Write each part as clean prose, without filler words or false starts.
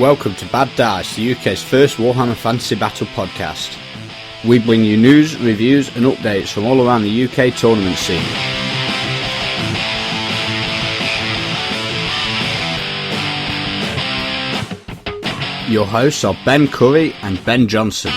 Welcome to Bad Dice, the UK's first Warhammer Fantasy Battle podcast. We bring you news, reviews and updates from all around the UK tournament scene. Your hosts are Ben Curry and Ben Johnson.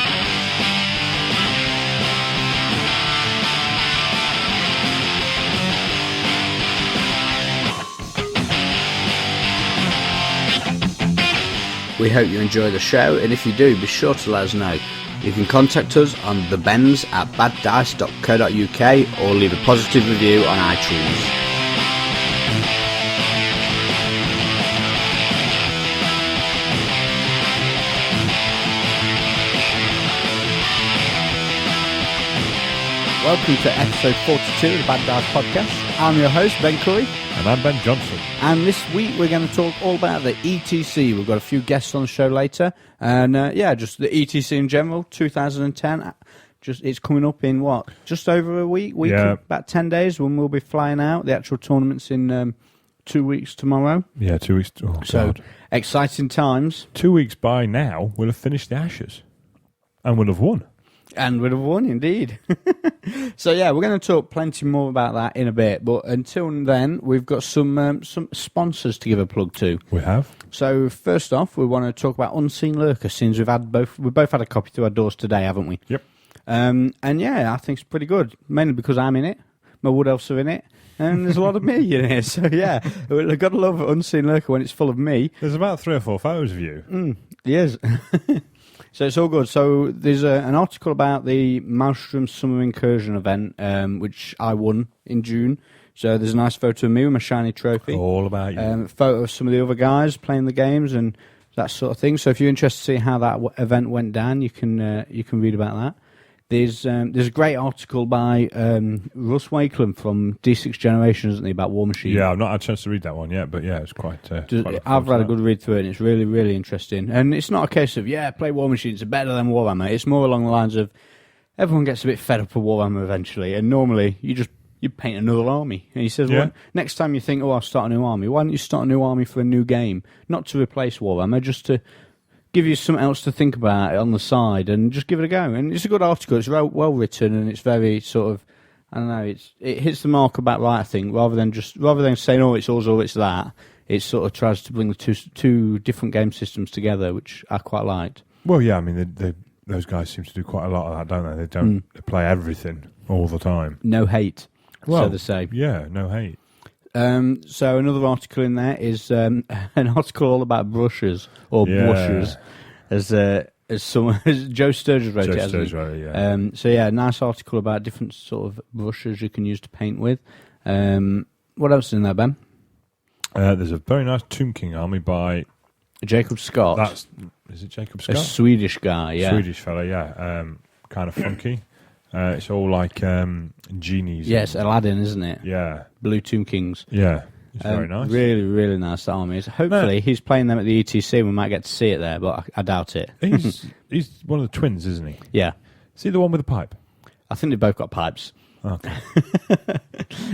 We hope you enjoy the show, and if you do, be sure to let us know. You can contact us on thebens@baddice.co.uk or leave a positive review on iTunes. Welcome to episode 42 of the Bad Dice podcast. I'm your host, Ben Curry. And I'm Ben Johnson. And this week we're going to talk all about the ETC. We've got a few guests on the show later. And just the ETC in general, 2010. It's coming up in what? Just over a week? About 10 days when we'll be flying out. The actual tournament's in 2 weeks tomorrow. Yeah, 2 weeks. Oh, so, God. Exciting times. 2 weeks by now, we'll have finished the Ashes. And we'll have won. And would have won, indeed. So, we're going to talk plenty more about that in a bit. But until then, we've got some sponsors to give a plug to. We have. So, first off, we want to talk about Unseen Lurker, since we've both had a copy to our doors today, haven't we? Yep. I think it's pretty good, mainly because I'm in it. My wood elves are in it. And there's a lot of me in here. So, we've got to love Unseen Lurker when it's full of me. There's about 3 or 4 photos of you. Yes. So it's all good. So there's an article about the Maelstrom Summer Incursion event, which I won in June. So there's a nice photo of me with my shiny trophy. All about you. Photo of some of the other guys playing the games and that sort of thing. So if you're interested to see how that event went down, you can read about that. There's a great article by Russ Wakeland from D6 Generation, isn't he, about War Machine? Yeah, I've not had a chance to read that one yet, but it's quite... I've had a good read through it, and it's really, really interesting. And it's not a case of, play War Machine, it's better than Warhammer. It's more along the lines of, everyone gets a bit fed up with Warhammer eventually, and normally you paint another army. And he says, well, next time you think, I'll start a new army, why don't you start a new army for a new game? Not to replace Warhammer, just to give you something else to think about on the side and just give it a go. And it's a good article. It's well written and it's very sort of, I don't know, it hits the mark about right, I think, rather than saying, it's us or it's that. It sort of tries to bring the two different game systems together, which I quite liked. Well, yeah, I mean, those guys seem to do quite a lot of that, don't they? They don't they play everything all the time. No hate, so they say. Yeah, no hate. So another article in there is an article all about brushes or brushes, as Joe Sturges wrote it. Sturges wrote it, yeah. Nice article about different sort of brushes you can use to paint with. What else is in there, Ben? There's a very nice Tomb King army by Jacob Scott. Is it Jacob Scott? A Swedish guy, yeah. Swedish fella, yeah. Kind of funky. It's all like genies. Yes, Aladdin, isn't it? Yeah. Blue Tomb Kings. Yeah, it's very nice. Really, really nice armies. Hopefully he's playing them at the ETC. We might get to see it there, but I doubt it. He's one of the twins, isn't he? Yeah. Is he the one with the pipe? I think they both got pipes. Okay.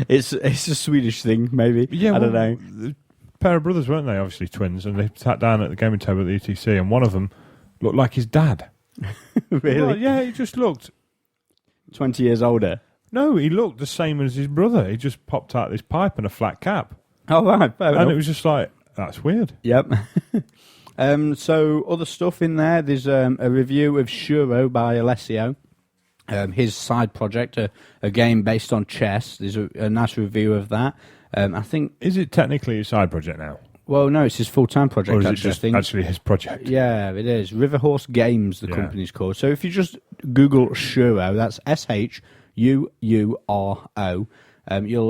It's a Swedish thing, maybe. Yeah, I don't know. A pair of brothers, weren't they? Obviously twins, and they sat down at the gaming table at the ETC, and one of them looked like his dad. Really? Well, yeah, he just looked 20 years older. No, he looked the same as his brother. He just popped out this pipe and a flat cap. Oh, right. And it was just like, that's weird. Yep. So, other stuff in there. There's a review of Shuro by Alessio. His side project, a game based on chess. There's a nice review of that. I think... Is it technically a side project now? Well, no, it's his full-time project, or is actually. It just actually his project? Yeah, it is. Riverhorse Games, the company's called. So if you just Google Shuro, that's SHUURO, you'll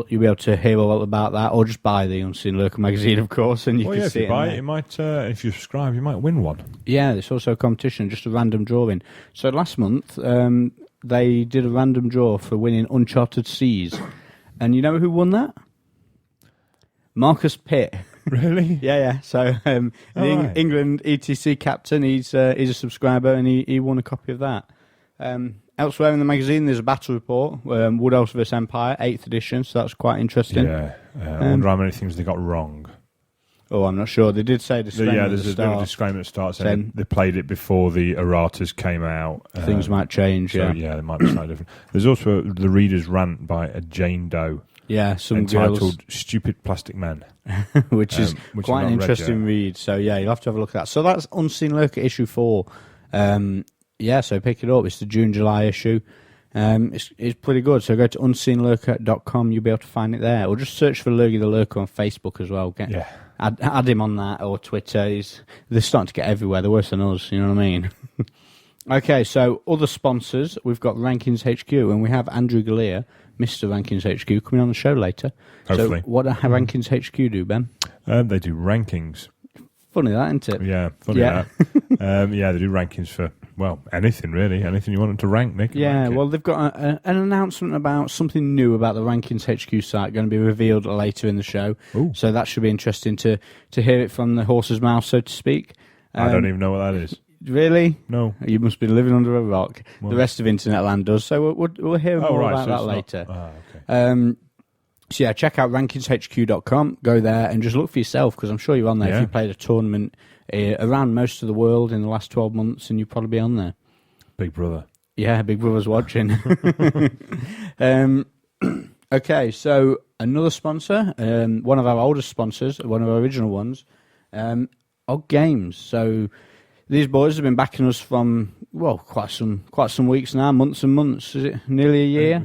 be able to hear all about that, or just buy the Unseen Lurker magazine, of course, and you can see if you buy it, you might, if you subscribe, you might win one. Yeah, it's also a competition, just a random drawing. So last month, they did a random draw for winning Uncharted Seas, and you know who won that? Marcus Pitt. Really? Yeah. So England ETC captain, he's a subscriber, and he won a copy of that. Elsewhere in the magazine, there's a battle report, Wood Elves vs Empire, 8th edition, so that's quite interesting. Yeah, I wonder how many things they got wrong. Oh, I'm not sure. They did say disclaimer at the there's a start. disclaimer at the start saying Then- they played it before the erratas came out. Things might change, So, yeah. they might be slightly different. There's also the Reader's Rant by a Jane Doe Yeah, some entitled girls, Stupid Plastic Man. which is which quite I've an not read interesting yet. read. So, yeah, you'll have to have a look at that. So that's Unseen Lurker issue 4. So pick it up. It's the June-July issue. It's pretty good. So go to unseenlurker.com. You'll be able to find it there. Or just search for Lurgy the Lurker on Facebook as well. Add him on that, or Twitter. They're starting to get everywhere. They're worse than us, you know what I mean? Okay, so other sponsors. We've got Rankins HQ, and we have Andrew Galea, Mr. Rankins HQ, coming on the show later. Hopefully. So what do Rankins HQ do, Ben? They do rankings. Funny that, isn't it? Yeah, funny Yeah. that. They do rankings for, anything really. Anything you want them to rank, Nick. Yeah, rank it. well, they've got an announcement about something new about the Rankins HQ site going to be revealed later in the show. Ooh. So that should be interesting to hear it from the horse's mouth, so to speak. I don't even know what that is. Really? No. You must be living under a rock. Well- The rest of Internet Land does, so we'll hear more about that so later. okay. So yeah, check out rankinshq.com, go there and just look for yourself, because I'm sure you're on there if Yeah. you played a tournament around most of the world in the last 12 months, and you'll probably be on there. Big Brother. Yeah, Big Brother's watching. Okay, so another sponsor, one of our oldest sponsors, one of our original ones, Og Games. So these boys have been backing us from, quite some weeks now, months and months. Is it nearly a year? It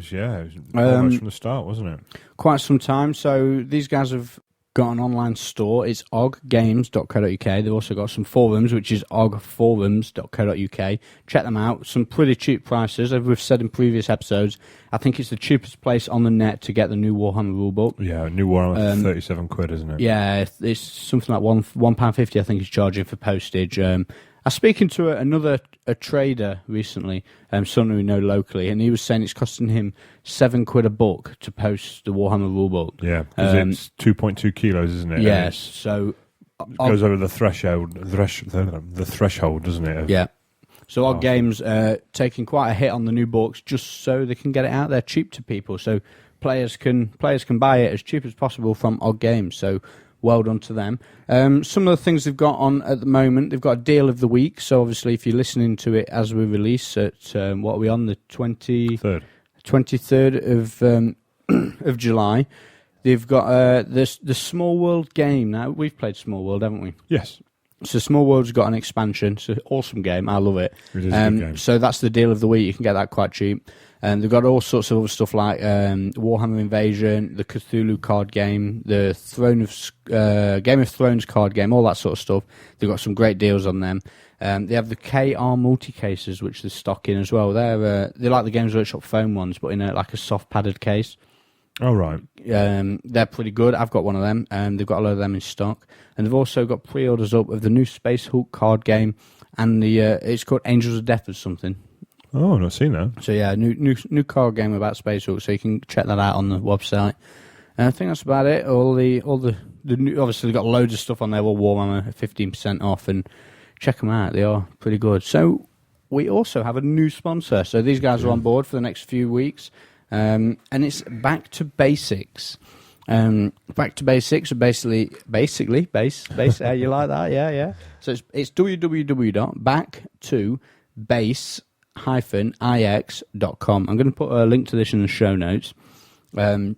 was almost from the start, wasn't it? Quite some time. So these guys have got an online store. It's oggames.co.uk. They've also got some forums, which is ogforums.co.uk. Check them out. Some pretty cheap prices. As we've said in previous episodes, I think it's the cheapest place on the net to get the new Warhammer rulebook. Yeah, new Warhammer, 37 quid, isn't it? Yeah, it's something like £1.50, I think, is charging for postage. I was speaking to a trader recently, someone we know locally, and he was saying it's costing him £7 a book to post the Warhammer rulebook. Yeah, because it's 2.2 kilos, isn't it? Yes, And so it goes over the threshold, the threshold, doesn't it? yeah. So our games taking quite a hit on the new books just so they can get it out there cheap to people, so players can buy it as cheap as possible from Og Games. So well done to them. Some of the things they've got on at the moment, they've got a deal of the week. So obviously, if you're listening to it as we release at what are we on, the 23rd of July, they've got the Small World game. Now we've played Small World, haven't we? Yes. So Small World's got an expansion. It's an awesome game. I love it. It is a good game. So that's the deal of the week. You can get that quite cheap. And they've got all sorts of other stuff like Warhammer Invasion, the Cthulhu card game, the Game of Thrones card game, all that sort of stuff. They've got some great deals on them. They have the KR multi-cases, which they're stocking as well. They're like the Games Workshop foam ones, but in a soft padded case. Oh, right. They're pretty good. I've got one of them, and they've got a load of them in stock. And they've also got pre-orders up of the new Space Hulk card game, and it's called Angels of Death or something. Oh, I've not seen that. So yeah, new card game about Space Hulk, so you can check that out on the website. And I think that's about it. All the new, obviously they've got loads of stuff on there. Well, Warhammer 15% off, and check them out. They are pretty good. So we also have a new sponsor. So these guys are on board for the next few weeks, and it's Back to Basics. Back to Basics, basically base. You like that? Yeah. So it's www.back2base-ix.com. I'm going to put a link to this in the show notes. They're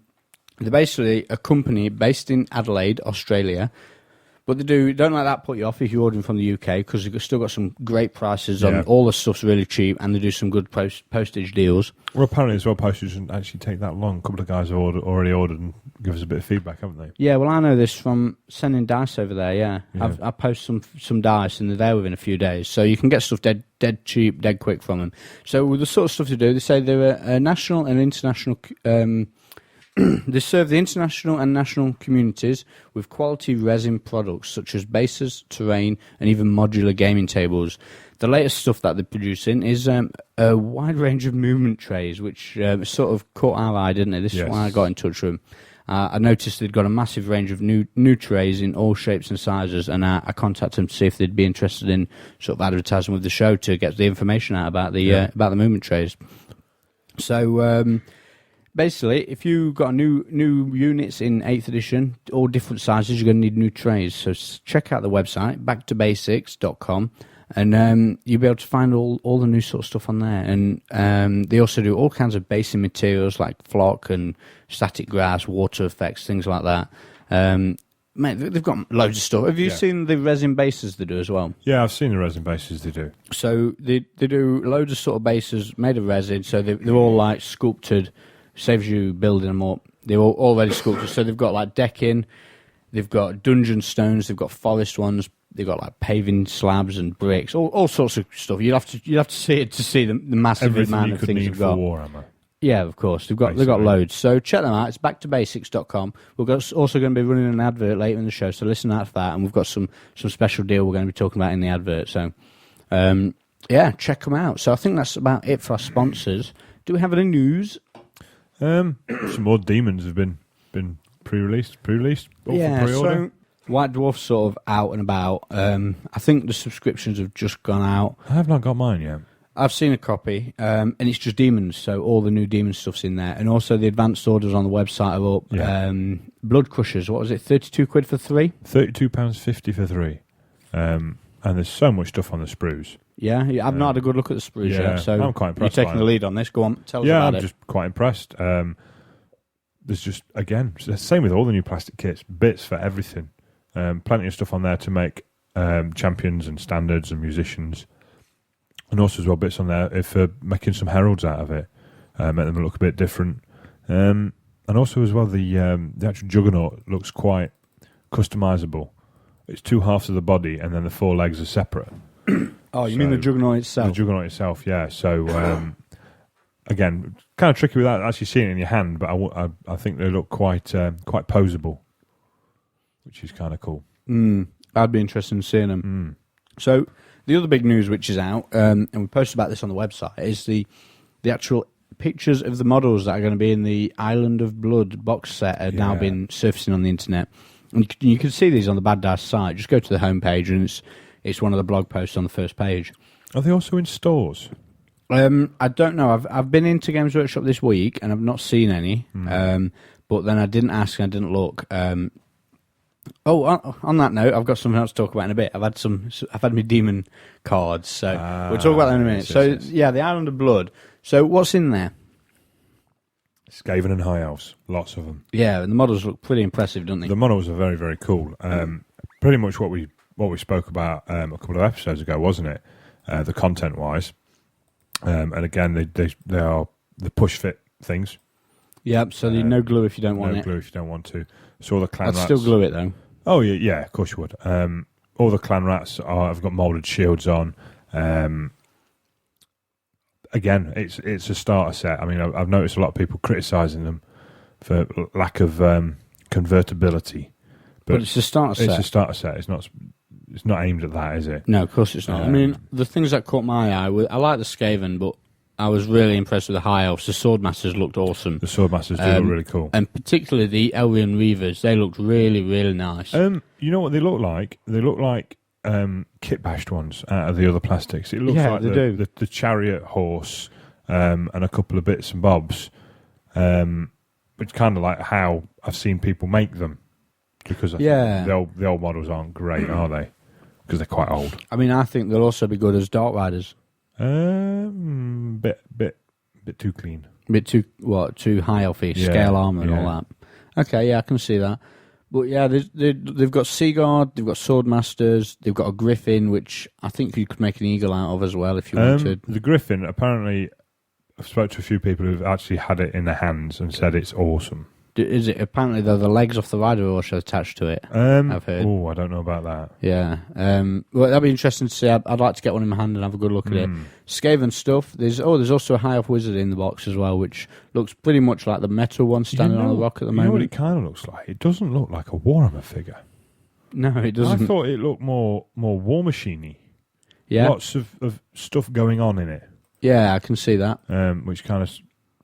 basically a company based in Adelaide, Australia. But don't let that put you off if you're ordering from the UK, because they've still got some great prices on all the stuff's really cheap, and they do some good postage deals. Well, apparently as well, postage doesn't actually take that long. A couple of guys have already ordered and give us a bit of feedback, haven't they? Yeah, well, I know this from sending dice over there, yeah. I post some dice, and they're there within a few days. So you can get stuff dead cheap, dead quick from them. So with the sort of stuff to do, they say they're a national and international... They serve the international and national communities with quality resin products such as bases, terrain, and even modular gaming tables. The latest stuff that they're producing is a wide range of movement trays, which sort of caught our eye, didn't it? This is why I got in touch with them. I noticed they'd got a massive range of new trays in all shapes and sizes, and I contacted them to see if they'd be interested in sort of advertising with the show to get the information out about the movement trays. So... basically, if you got new units in 8th edition, all different sizes, you're going to need new trays. So check out the website, backtobasics.com, and you'll be able to find all the new sort of stuff on there. And they also do all kinds of basing materials like flock and static grass, water effects, things like that. Mate, they've got loads of stuff. Have you seen the resin bases they do as well? Yeah, I've seen the resin bases they do. So they do loads of sort of bases made of resin. So they're all like sculpted, saves you building them up. They're all already sculpted. So they've got like decking, they've got dungeon stones, they've got forest ones, they've got like paving slabs and bricks, all sorts of stuff. You'd have to see it to see the massive Everything amount you of could they've need for got. Warhammer. Yeah, of course. They've got loads. So check them out. It's backtobasics.com. We're also going to be running an advert later in the show, so listen out for that. And we've got some special deal we're going to be talking about in the advert. So, check them out. So I think that's about it for our sponsors. Do we have any news? Some more demons have been pre-released. Yeah, for pre-order. so White Dwarf's sort of out and about. I think the subscriptions have just gone out. I have not got mine yet. I've seen a copy, and it's just demons, so all the new demon stuff's in there. And also the advanced orders on the website are up. Yeah. £32.50 for 3. And there's so much stuff on the sprues. Yeah, I've not had a good look at the sprues yet, so I'm quite impressed. You're taking the lead on this. Go on, tell us about it. Yeah, I'm just quite impressed. There's just, again, it's the same with all the new plastic kits, bits for everything. Plenty of stuff on there to make champions and standards and musicians. And also as well bits on there for making some heralds out of it, make them look a bit different. And also as well the actual Juggernaut looks quite customizable. It's 2 halves of the body and then the 4 legs are separate. Oh, you mean the Juggernaut itself? The Juggernaut itself, yeah. So again, kind of tricky without actually seeing it in your hand, but I think they look quite poseable, which is kind of cool. I'd be interested in seeing them. So the other big news which is out, and we posted about this on the website, is the actual pictures of the models that are going to be in the Island of Blood box set are now been surfacing on the internet. And you can see these on the Bad Dice site. Just go to the homepage and it's one of the blog posts on the first page. Are they also in stores? I don't know. I've been into Games Workshop this week and I've not seen any. But then I didn't ask and I didn't look. On that note, I've got something else to talk about in a bit. I've had my demon cards, so we'll talk about that in a minute. Yes. The Island of Blood. So what's in there? Skaven and High Elves, lots of them. Yeah, and the models look pretty impressive, don't they? The models are very, very cool. Pretty much what we spoke about a couple of episodes ago, wasn't it? The content-wise, and again, they are the push fit things. Yeah, so no glue if you don't want it. No glue if you don't want to. So all the clan I'd rats... still glue it, though. Oh, yeah, of course you would. All the clan rats have got moulded shields on. Again, it's a starter set. I mean, I've noticed a lot of people criticising them for lack of convertibility. But it's a starter set. It's a starter set. It's not aimed at that, is it? No, of course it's not. I mean, the things that caught my eye, I like the Skaven, but I was really impressed with the High Elves. The Swordmasters looked awesome. The Swordmasters do look really cool. And particularly the Elrian Reavers, they looked really, really nice. You know what they look like? They look like kit-bashed ones out of the other plastics. It looks like the chariot horse and a couple of bits and bobs. It's kind of like how I've seen people make them. Because the old models aren't great, are they? Because they're quite old. I mean, I think they'll also be good as Dark Riders. Bit too clean. Bit too high elfy, scale armour and all that. Okay, yeah, I can see that. But yeah, they've got Seaguard, they've got Swordmasters, they've got a Griffin, which I think you could make an eagle out of as well if you wanted. The Griffin, apparently, I've spoke to a few people who've actually had it in their hands and said it's awesome. Is it apparently the legs off the rider are also attached to it? I've heard. Oh, I don't know about that. Yeah. Well, that'd be interesting to see. I'd like to get one in my hand and have a good look at it. Skaven stuff. There's also a High Elf Wizard in the box as well, which looks pretty much like the metal one standing on the rock at the moment. You know what it kind of looks like? It doesn't look like a Warhammer figure. No, it doesn't. I thought it looked more War Machine-y. Yeah. Lots of stuff going on in it. Yeah, I can see that. Which kind of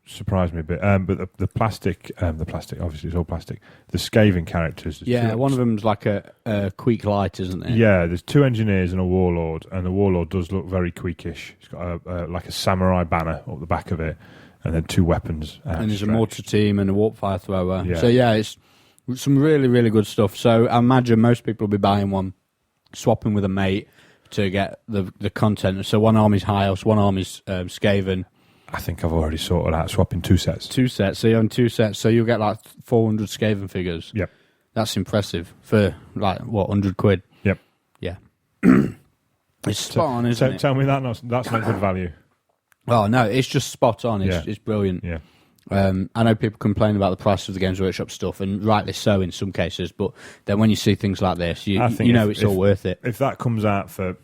surprised me a bit. But the plastic, obviously it's all plastic. The Skaven characters. One of them's like a Queek Light, isn't there? Yeah, there's 2 engineers and a warlord, and the warlord does look very Queekish. He's got like a samurai banner up the back of it. and then 2 weapons. And there's a mortar team and a warp fire thrower. Yeah. So yeah, it's some really, really good stuff. So I imagine most people will be buying one, swapping with a mate to get the content. So one army's Hyos, one army's Skaven. I think I've already sorted out swapping 2 sets. 2 sets. So you're on 2 sets. So you'll get like 400 Skaven figures. Yep. That's impressive for like, what, 100 quid? Yep. Yeah. It's spot on, isn't it? Tell me that's not good value. Oh, no, it's just spot on. It's brilliant. Yeah. I know people complain about the price of the Games Workshop stuff, and rightly so in some cases, but then when you see things like this, you know it's all worth it. If that comes out for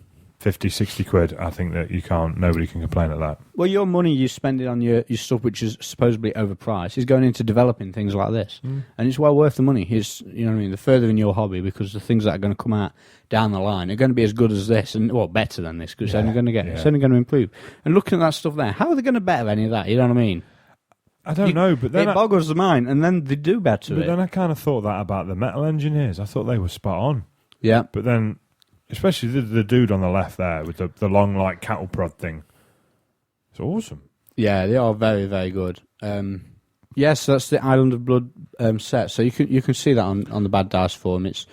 50, 60 quid, I think that nobody can complain at that. Well, your money you spend it on your stuff, which is supposedly overpriced, is going into developing things like this, and it's well worth the money. It's, you know what I mean, the further in your hobby, because the things that are going to come out down the line are going to be as good as this, and well, better than this, because it's only going to improve. And looking at that stuff there, how are they going to better any of that? You know what I mean? I don't know, but then it boggles the mind, and then they do better. But then I kind of thought that about the Metal Engineers. I thought they were spot on. Yeah, but then, especially the dude on the left there with the long like cattle prod thing, it's awesome. Yeah, they are very, very good. Yes, that's the Island of Blood set. So you can see that on the Bad Dice forum. It's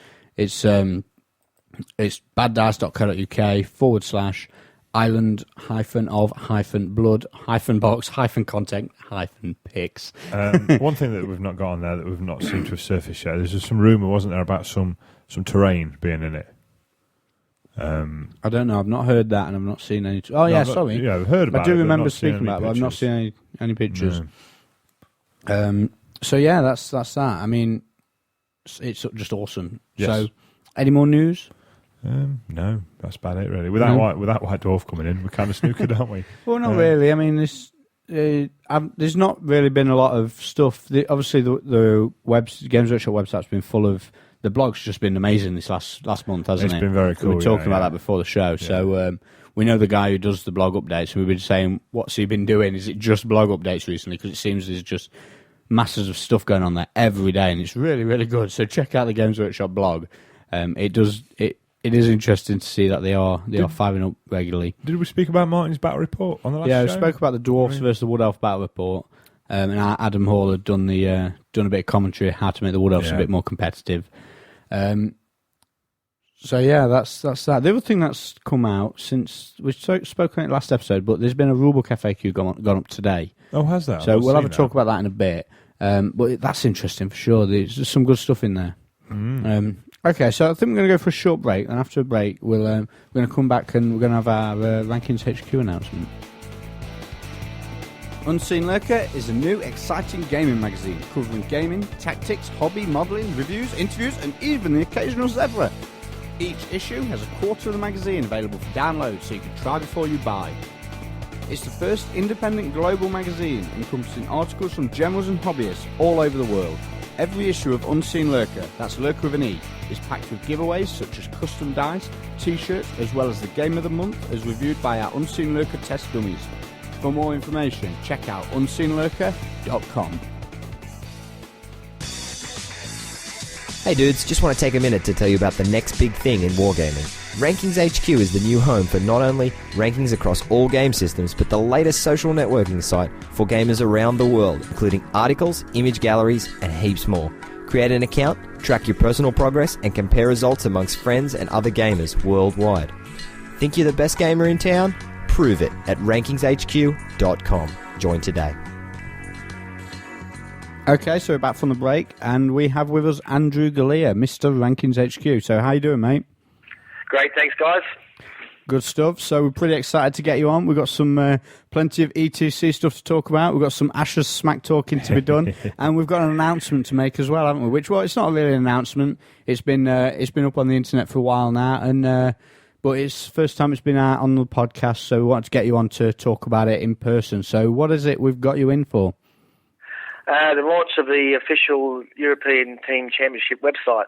baddice.co.uk/island-of-blood-box-content-pics. One thing that we've not got on there that we've not seemed to have surfaced yet, there's just some rumour, wasn't there, about some terrain being in it? I don't know. I've not heard that, and I've not seen any. Sorry. Yeah, I've heard about it. I do remember speaking about it, but I've not seen any pictures. No. So yeah, that's that. I mean, it's just awesome. Yes. So, any more news? No, that's about it really. Without White Dwarf coming in, we're kind of snookered, aren't we? Well, not really. I mean, there's not really been a lot of stuff. Obviously, the Games Workshop website's been full of. The blog's just been amazing this last month, hasn't it? It's been very cool. We were talking about that before the show. Yeah. So we know the guy who does the blog updates, and we've been saying, what's he been doing? Is it just blog updates recently? Because it seems there's just masses of stuff going on there every day, and it's really, really good. So check out the Games Workshop blog. It is interesting to see that they are firing up regularly. Did we speak about Martin's battle report on the last show? Yeah, we spoke about the Dwarfs versus the Wood Elf battle report. And Adam Hall had done a bit of commentary how to make the Wood Elves a bit more competitive. So yeah, that's that. The other thing that's come out since we spoke on it last episode, but there's been a rulebook FAQ gone up today. Oh, has that? So we'll have a talk about that in a bit. But that's interesting for sure. There's some good stuff in there. Okay, so I think we're going to go for a short break, and after a break, we're going to come back and we're going to have our Rankings HQ announcement. Unseen Lurker is a new, exciting gaming magazine covering gaming, tactics, hobby, modelling, reviews, interviews, and even the occasional zebra. Each issue has a quarter of the magazine available for download, so you can try before you buy. It's the first independent global magazine encompassing articles from generals and hobbyists all over the world. Every issue of Unseen Lurker, that's Lurker with an E, is packed with giveaways such as custom dice, t-shirts, as well as the Game of the Month as reviewed by our Unseen Lurker test dummies. For more information, check out unseenlurker.com. Hey dudes, just want to take a minute to tell you about the next big thing in wargaming. Rankings HQ is the new home for not only rankings across all game systems, but the latest social networking site for gamers around the world, including articles, image galleries, and heaps more. Create an account, track your personal progress, and compare results amongst friends and other gamers worldwide. Think you're the best gamer in town? Prove it at rankingshq.com. Join today. Okay, so we're back from the break, and we have with us Andrew Galea, Mr. Rankings HQ. So how you doing, mate? Great, thanks, guys. Good stuff. So we're pretty excited to get you on. We've got some plenty of ETC stuff to talk about. We've got some Ashes smack talking to be done, and we've got an announcement to make as well, haven't we? Which, well, it's not really an announcement. It's been up on the internet for a while now, and but it's the first time it's been out on the podcast. So we wanted to get you on to talk about it in person. So what is it we've got you in for? The launch of the official European Team Championship website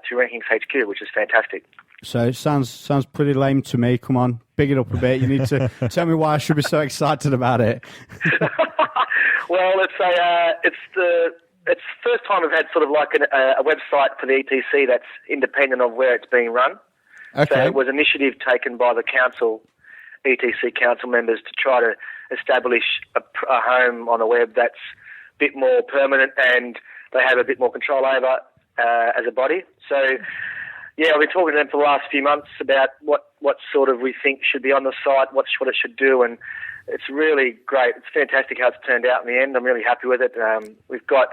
through Rankings HQ, which is fantastic. So it sounds pretty lame to me. Come on, big it up a bit. You need to tell me why I should be so excited about it. Well, it's the first time we've had sort of like a website for the ETC that's independent of where it's being run. Okay. So it was an initiative taken by the council, ETC council members, to try to establish a home on the web that's a bit more permanent and they have a bit more control over as a body. So, yeah, I've been talking to them for the last few months about what sort of we think should be on the site, what it should do, and it's really great. It's fantastic how it's turned out in the end. I'm really happy with it. We've got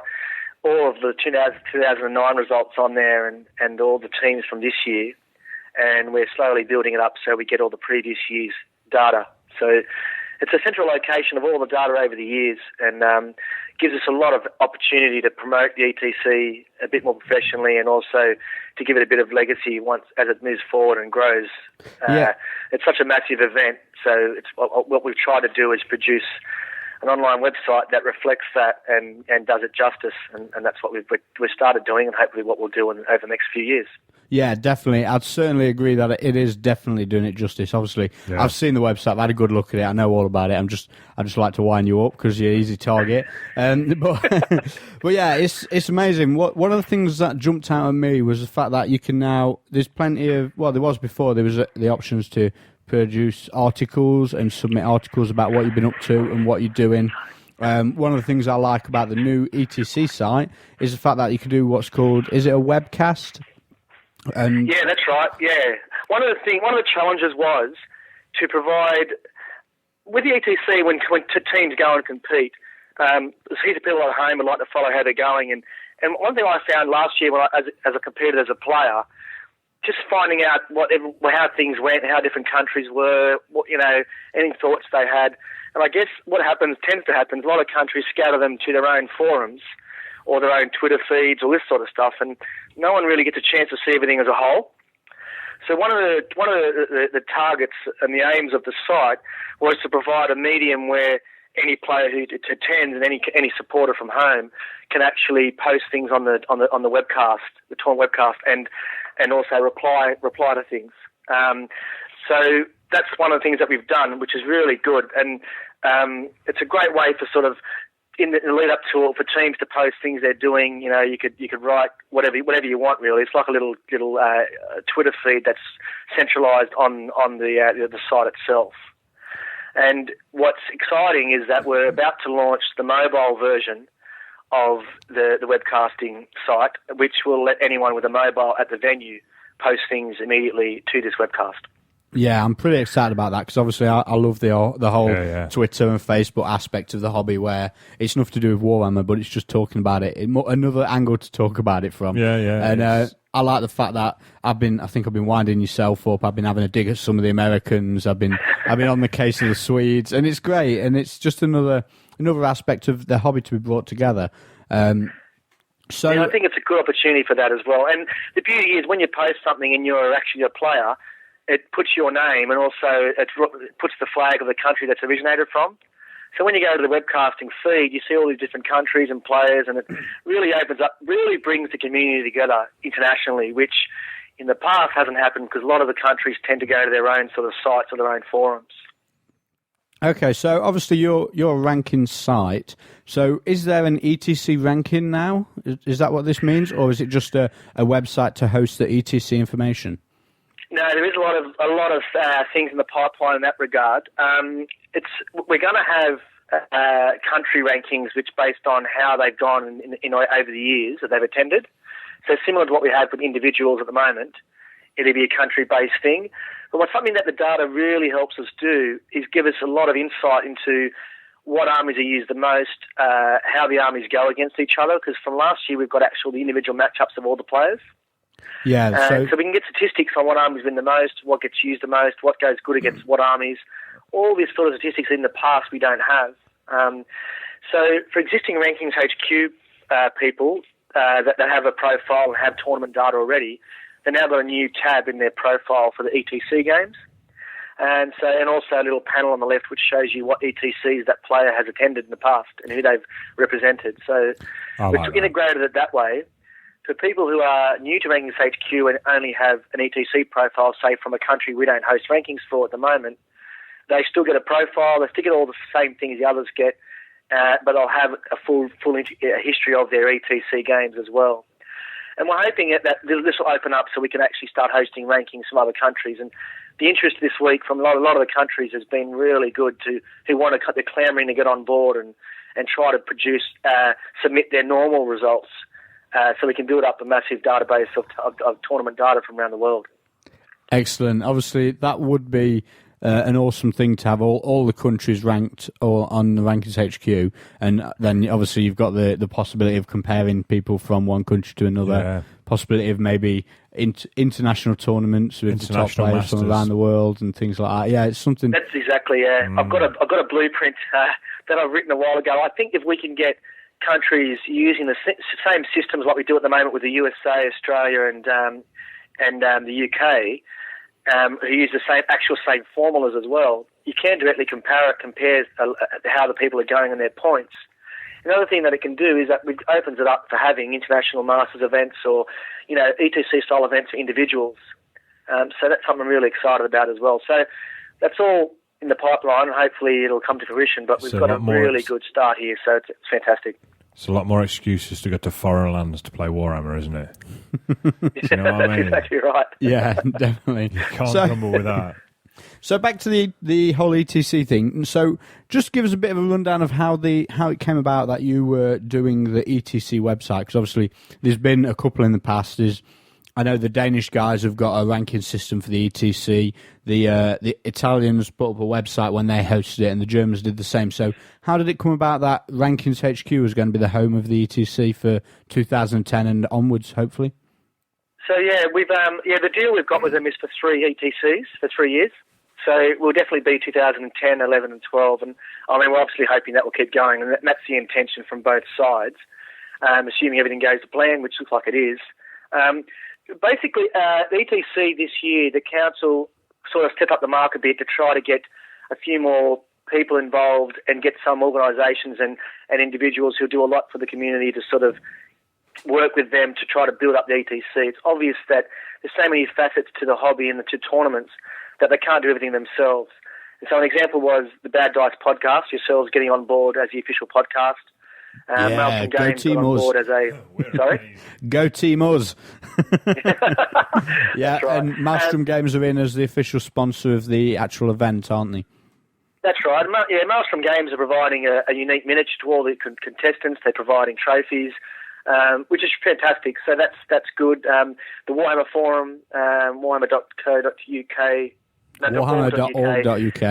all of the 2009 results on there and all the teams from this year, and we're slowly building it up so we get all the previous year's data. So it's a central location of all the data over the years and gives us a lot of opportunity to promote the ETC a bit more professionally and also to give it a bit of legacy as it moves forward and grows. It's such a massive event, so it's what we've tried to do is produce an online website that reflects that and does it justice, and that's what we've started doing and hopefully what we'll do over the next few years. Yeah, definitely. I'd certainly agree that it is definitely doing it justice. Obviously, yeah. I've seen the website. I've had a good look at it. I know all about it. I just like to wind you up because you're an easy target. But yeah, it's amazing. One of the things that jumped out at me was the fact that you can now. There's plenty of. Well, there was before. There was the options to produce articles and submit articles about what you've been up to and what you're doing. One of the things I like about the new ETC site is the fact that you can do what's called. Is it a webcast? Yeah, that's right. Yeah, one of the challenges was to provide with the ETC when teams go and compete. There's heaps of people at home and like to follow how they're going, and one thing I found last year as I competed as a player, just finding out how things went, how different countries were, any thoughts they had, and I guess what tends to happen is a lot of countries scatter them to their own forums or their own Twitter feeds or this sort of stuff, and no one really gets a chance to see everything as a whole. So one of the targets and the aims of the site was to provide a medium where any player who attends and any supporter from home can actually post things on the webcast, the tournament webcast, and also reply to things. So that's one of the things that we've done, which is really good, and it's a great way for sort of in the lead up to for teams to post things they're doing. You could write whatever you want really. It's like a little Twitter feed that's centralised on the site itself. And what's exciting is that we're about to launch the mobile version of the webcasting site, which will let anyone with a mobile at the venue post things immediately to this webcast. Yeah, I'm pretty excited about that because obviously I love the whole Twitter and Facebook aspect of the hobby where it's nothing to do with Warhammer, but it's just talking about it. Another angle to talk about it from. Yeah. And I like the fact that I think I've been winding yourself up. I've been having a dig at some of the Americans. I've been on the case of the Swedes, and it's great. And it's just another aspect of the hobby to be brought together. So I think it's a good opportunity for that as well. And the beauty is when you post something and you're actually a player, it puts your name and also it puts the flag of the country that's originated from. So when you go to the webcasting feed, you see all these different countries and players, and it really opens up, really brings the community together internationally, which in the past hasn't happened because a lot of the countries tend to go to their own sort of sites or their own forums. Okay, so obviously you're a ranking site. So is there an ETC ranking now? Is that what this means, or is it just a website to host the ETC information? No, there is a lot of things in the pipeline in that regard. We're going to have country rankings, which based on how they've gone in over the years that they've attended. So similar to what we have with individuals at the moment, it'll be a country-based thing. But something that the data really helps us do is give us a lot of insight into what armies are used the most, how the armies go against each other. Because from last year, we've got the individual matchups of all the players. Yeah, so we can get statistics on what armies win the most, what gets used the most, what goes good against what armies. All these sort of statistics in the past we don't have. So for existing Rankings HQ people that have a profile and have tournament data already, they now got a new tab in their profile for the ETC games. And also a little panel on the left which shows you what ETCs that player has attended in the past and who they've represented. So we've integrated it that way. For people who are new to Rankings HQ and only have an ETC profile, say from a country we don't host rankings for at the moment, they still get a profile. They still get all the same things the others get, but they'll have a full history of their ETC games as well. And we're hoping that this will open up so we can actually start hosting rankings from other countries. And the interest this week from a lot of the countries has been really good. Who want to, they're clamouring to get on board and try to submit their normal results, so we can build up a massive database of tournament data from around the world. Excellent. Obviously, that would be an awesome thing to have all the countries ranked on the Rankings HQ, and then obviously you've got the possibility of comparing people from one country to another, possibility of maybe international tournaments with the top players from around the world and things like that. Yeah, it's something. That's exactly. I've got a blueprint that I've written a while ago. I think if we can get countries using the same systems like we do at the moment with the USA, Australia, and the UK. Who use the same formulas as well, you can directly compare how the people are going and their points. Another thing that it can do is that it opens it up for having international masters events or, ETC style events for individuals. So that's something I'm really excited about as well. So that's all in the pipeline. Hopefully it'll come to fruition, but we've got a really good start here, so it's fantastic. It's a lot more excuses to go to foreign lands to play Warhammer, isn't it? You know what I mean? That's exactly right. Yeah, definitely. You can't grumble with that. So back to the whole ETC thing. So just give us a bit of a rundown of how it came about that you were doing the ETC website, because obviously there's been a couple in the past. I know the Danish guys have got a ranking system for the ETC. The Italians put up a website when they hosted it, and the Germans did the same. So how did it come about that Rankings HQ was going to be the home of the ETC for 2010 and onwards, hopefully? So we've the deal we've got with them is for 3 ETCs for 3 years. So it will definitely be 2010, 11, and 12. And we're obviously hoping that will keep going, and that's the intention from both sides. Assuming everything goes to plan, which looks like it is. Basically, the ETC this year, the council sort of stepped up the mark a bit to try to get a few more people involved and get some organisations and individuals who do a lot for the community to sort of work with them to try to build up the ETC. It's obvious that there's so many facets to the hobby and to tournaments that they can't do everything themselves. And so an example was the Bad Dice podcast, yourselves getting on board as the official podcast. Maelstrom Games got on board as a... Sorry? Go Team Us. Yeah, right. And Maelstrom Games are in as the official sponsor of the actual event, aren't they? That's right. Maelstrom Games are providing a unique miniature to all the contestants. They're providing trophies, which is fantastic. So that's good. The Warhammer Forum, warhammer.co.uk... Warhammer.org.uk.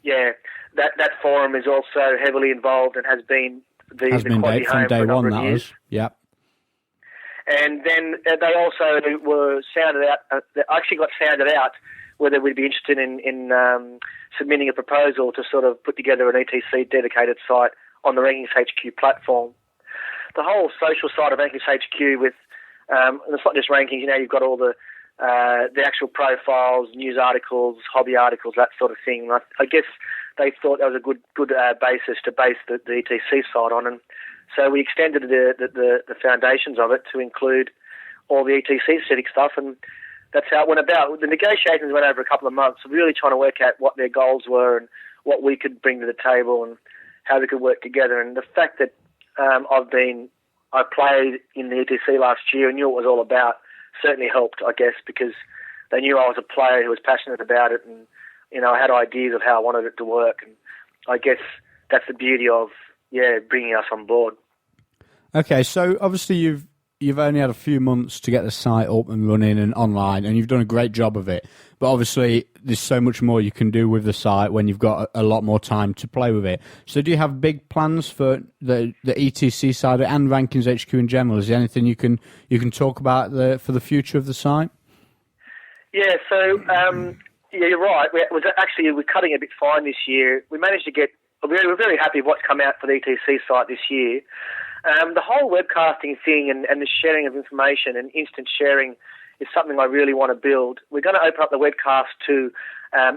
Yeah, that forum is also heavily involved and has been from day one, that was. Yep. And then they also were sounded out. They actually got sounded out whether we'd be interested in submitting a proposal to sort of put together an ETC dedicated site on the Rankings HQ platform. The whole social side of Rankings HQ with and it's not just rankings. You've got all the actual profiles, news articles, hobby articles, that sort of thing. I guess they thought that was a good basis to base the ETC site on, and so we extended the foundations of it to include all the ETC-specific stuff, and that's how it went about. The negotiations went over a couple of months, really trying to work out what their goals were and what we could bring to the table and how we could work together. And the fact that I played in the ETC last year and knew what it was all about certainly helped, I guess, because they knew I was a player who was passionate about it, and I had ideas of how I wanted it to work, and I guess that's the beauty of bringing us on board. Okay, so obviously you've only had a few months to get the site up and running and online, and you've done a great job of it. But obviously there's so much more you can do with the site when you've got a lot more time to play with it. So do you have big plans for the ETC side and Rankings HQ in general? Is there anything you can talk about for the future of the site? Yeah, so you're right. We're cutting a bit fine this year. We managed to get. We're very happy with what's come out for the ETC site this year. The whole webcasting thing and the sharing of information and instant sharing is something I really want to build. We're going to open up the webcast to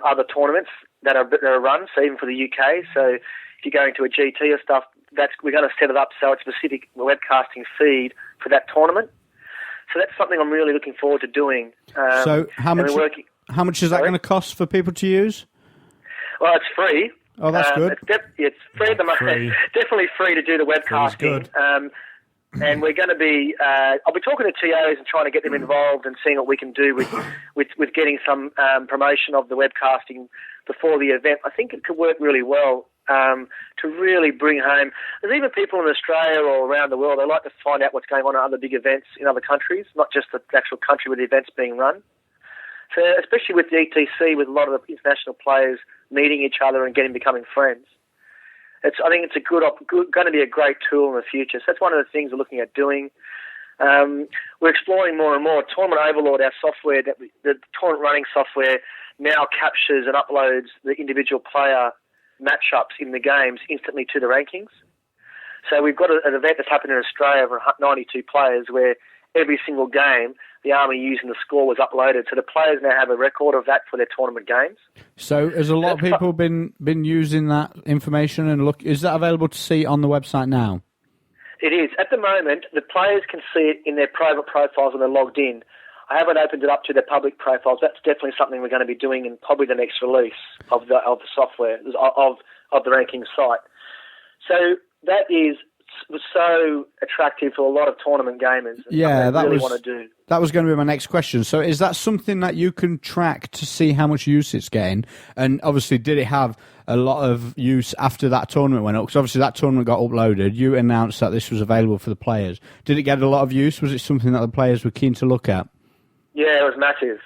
other tournaments that are run, so even for the UK. So if you're going to a GT or stuff, we're going to set it up so it's a specific webcasting feed for that tournament. So that's something I'm really looking forward to doing. So how much is that going to cost for people to use? Well, it's free. Oh, that's good. It's free at the moment. Definitely free to do the webcasting. And we're going to be, I'll be talking to TOs and trying to get them involved and seeing what we can do with getting some promotion of the webcasting before the event. I think it could work really well to really bring home. There's even people in Australia or around the world, they like to find out what's going on at other big events in other countries, not just the actual country where the event's being run. So especially with the ETC, with a lot of the international players meeting each other and becoming friends. I think it's going to be a great tool in the future. So that's one of the things we're looking at doing. We're exploring more and more. Tournament Overlord, our software, the tournament running software, now captures and uploads the individual player matchups in the games instantly to the rankings. So we've got an event that's happened in Australia of 92 players where every single game, the Army using the score was uploaded. So the players now have a record of that for their tournament games. So has a lot of people been using that information and look? Is that available to see on the website now? It is. At the moment, the players can see it in their private profiles when they're logged in. I haven't opened it up to their public profiles. That's definitely something we're going to be doing in probably the next release of the software, of the ranking site. So that was so attractive to a lot of tournament gamers. Yeah, that really want to do. That was going to be my next question. So is that something that you can track to see how much use it's getting? And obviously, did it have a lot of use after that tournament went up? Because obviously that tournament got uploaded. You announced that this was available for the players. Did it get a lot of use? Was it something that the players were keen to look at? Yeah, it was massive.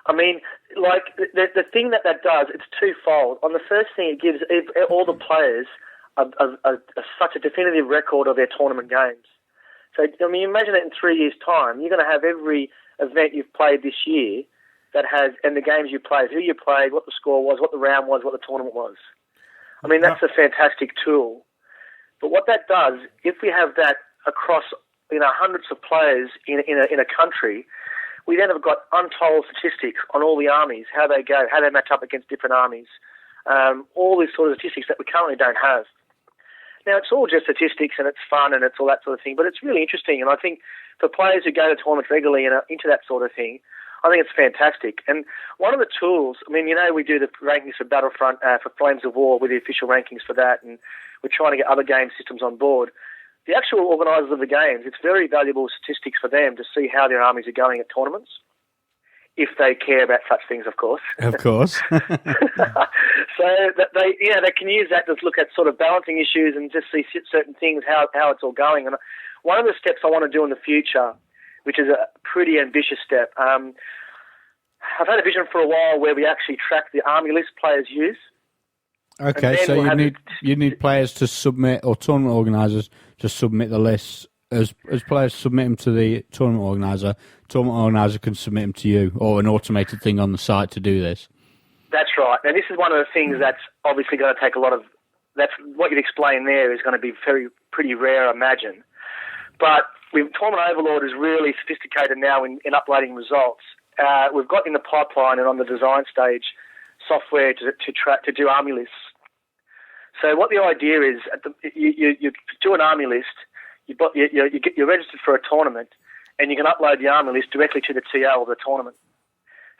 I mean, like the thing that does, it's twofold. On the first thing, it gives all the players such a definitive record of their tournament games. So, I mean, imagine that in 3 years' time, you're going to have every event you've played this year and the games you played, who you played, what the score was, what the round was, what the tournament was. I mean, that's a fantastic tool. But what that does, if we have that across, hundreds of players in a country, we then have got untold statistics on all the armies, how they go, how they match up against different armies, all these sort of statistics that we currently don't have. Now, it's all just statistics and it's fun and it's all that sort of thing, but it's really interesting. And I think for players who go to tournaments regularly and are into that sort of thing, I think it's fantastic. And one of the tools, I mean, we do the rankings for Battlefront, for Flames of War, with the official rankings for that, and we're trying to get other game systems on board. The actual organisers of the games, it's very valuable statistics for them to see how their armies are going at tournaments, if they care about such things, of course. Of course. So that they can use that to look at sort of balancing issues and just see certain things, how it's all going. And one of the steps I want to do in the future, which is a pretty ambitious step, I've had a vision for a while where we actually track the army list players use. Okay, so you need players to submit, or tournament organisers to submit the lists. As players submit them to the tournament organiser can submit them to you, or an automated thing on the site to do this. That's right. Now, this is one of the things that's obviously going to take a lot of... That's what you've explained there is going to be pretty rare, I imagine. But Tournament Overlord is really sophisticated now in uploading results. We've got in the pipeline and on the design stage software to do army lists. So what the idea is, you do an army list, you're registered for a tournament, and you can upload the army list directly to the TO of the tournament.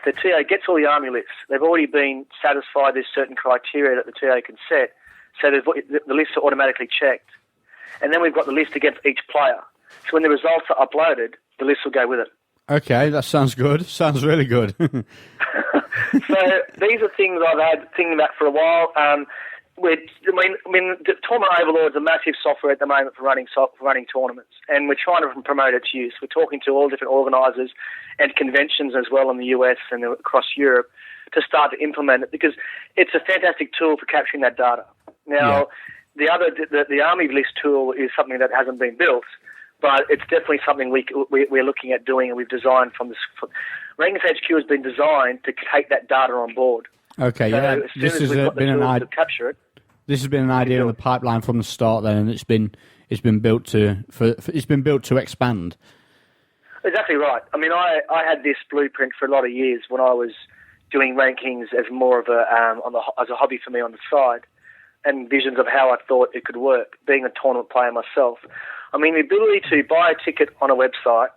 The TO gets all the army lists. They've already been satisfied. There's certain criteria that the TO can set, so the lists are automatically checked. And then we've got the list against each player. So when the results are uploaded, the list will go with it. Okay, that sounds good. Sounds really good. So these are things I've had thinking about for a while. The Tournament Overlord is a massive software at the moment for running tournaments, and we're trying to promote its use. We're talking to all different organisers and conventions as well in the US and across Europe to start to implement it, because it's a fantastic tool for capturing that data. Now, the Army list tool is something that hasn't been built, but it's definitely something we're looking at doing, and we've designed from this. Rankings HQ has been designed to take that data on board. Okay, so this has been an idea to capture it. This has been an idea in the pipeline from the start, then, and it's been built to expand. Exactly right. I mean, I had this blueprint for a lot of years when I was doing rankings as more of as a hobby for me on the side, and visions of how I thought it could work, being a tournament player myself. I mean, the ability to buy a ticket on a website,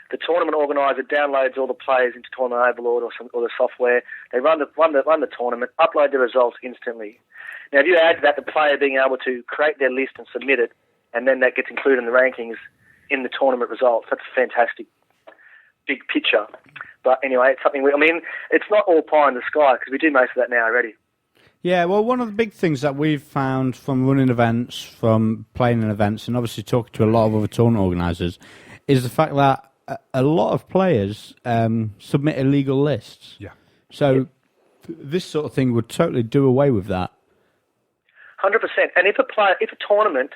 the tournament organiser downloads all the players into Tournament Overlord or the software. They run the tournament, upload the results instantly. Now, if you add to that the player being able to create their list and submit it, and then that gets included in the rankings, in the tournament results. That's a fantastic big picture. But anyway, it's something. It's not all pie in the sky because we do most of that now already. Yeah, well, one of the big things that we've found from running events, from playing in events, and obviously talking to a lot of other tournament organisers, is the fact that a lot of players submit illegal lists. Yeah. So this sort of thing would totally do away with that. 100%. And if a tournament,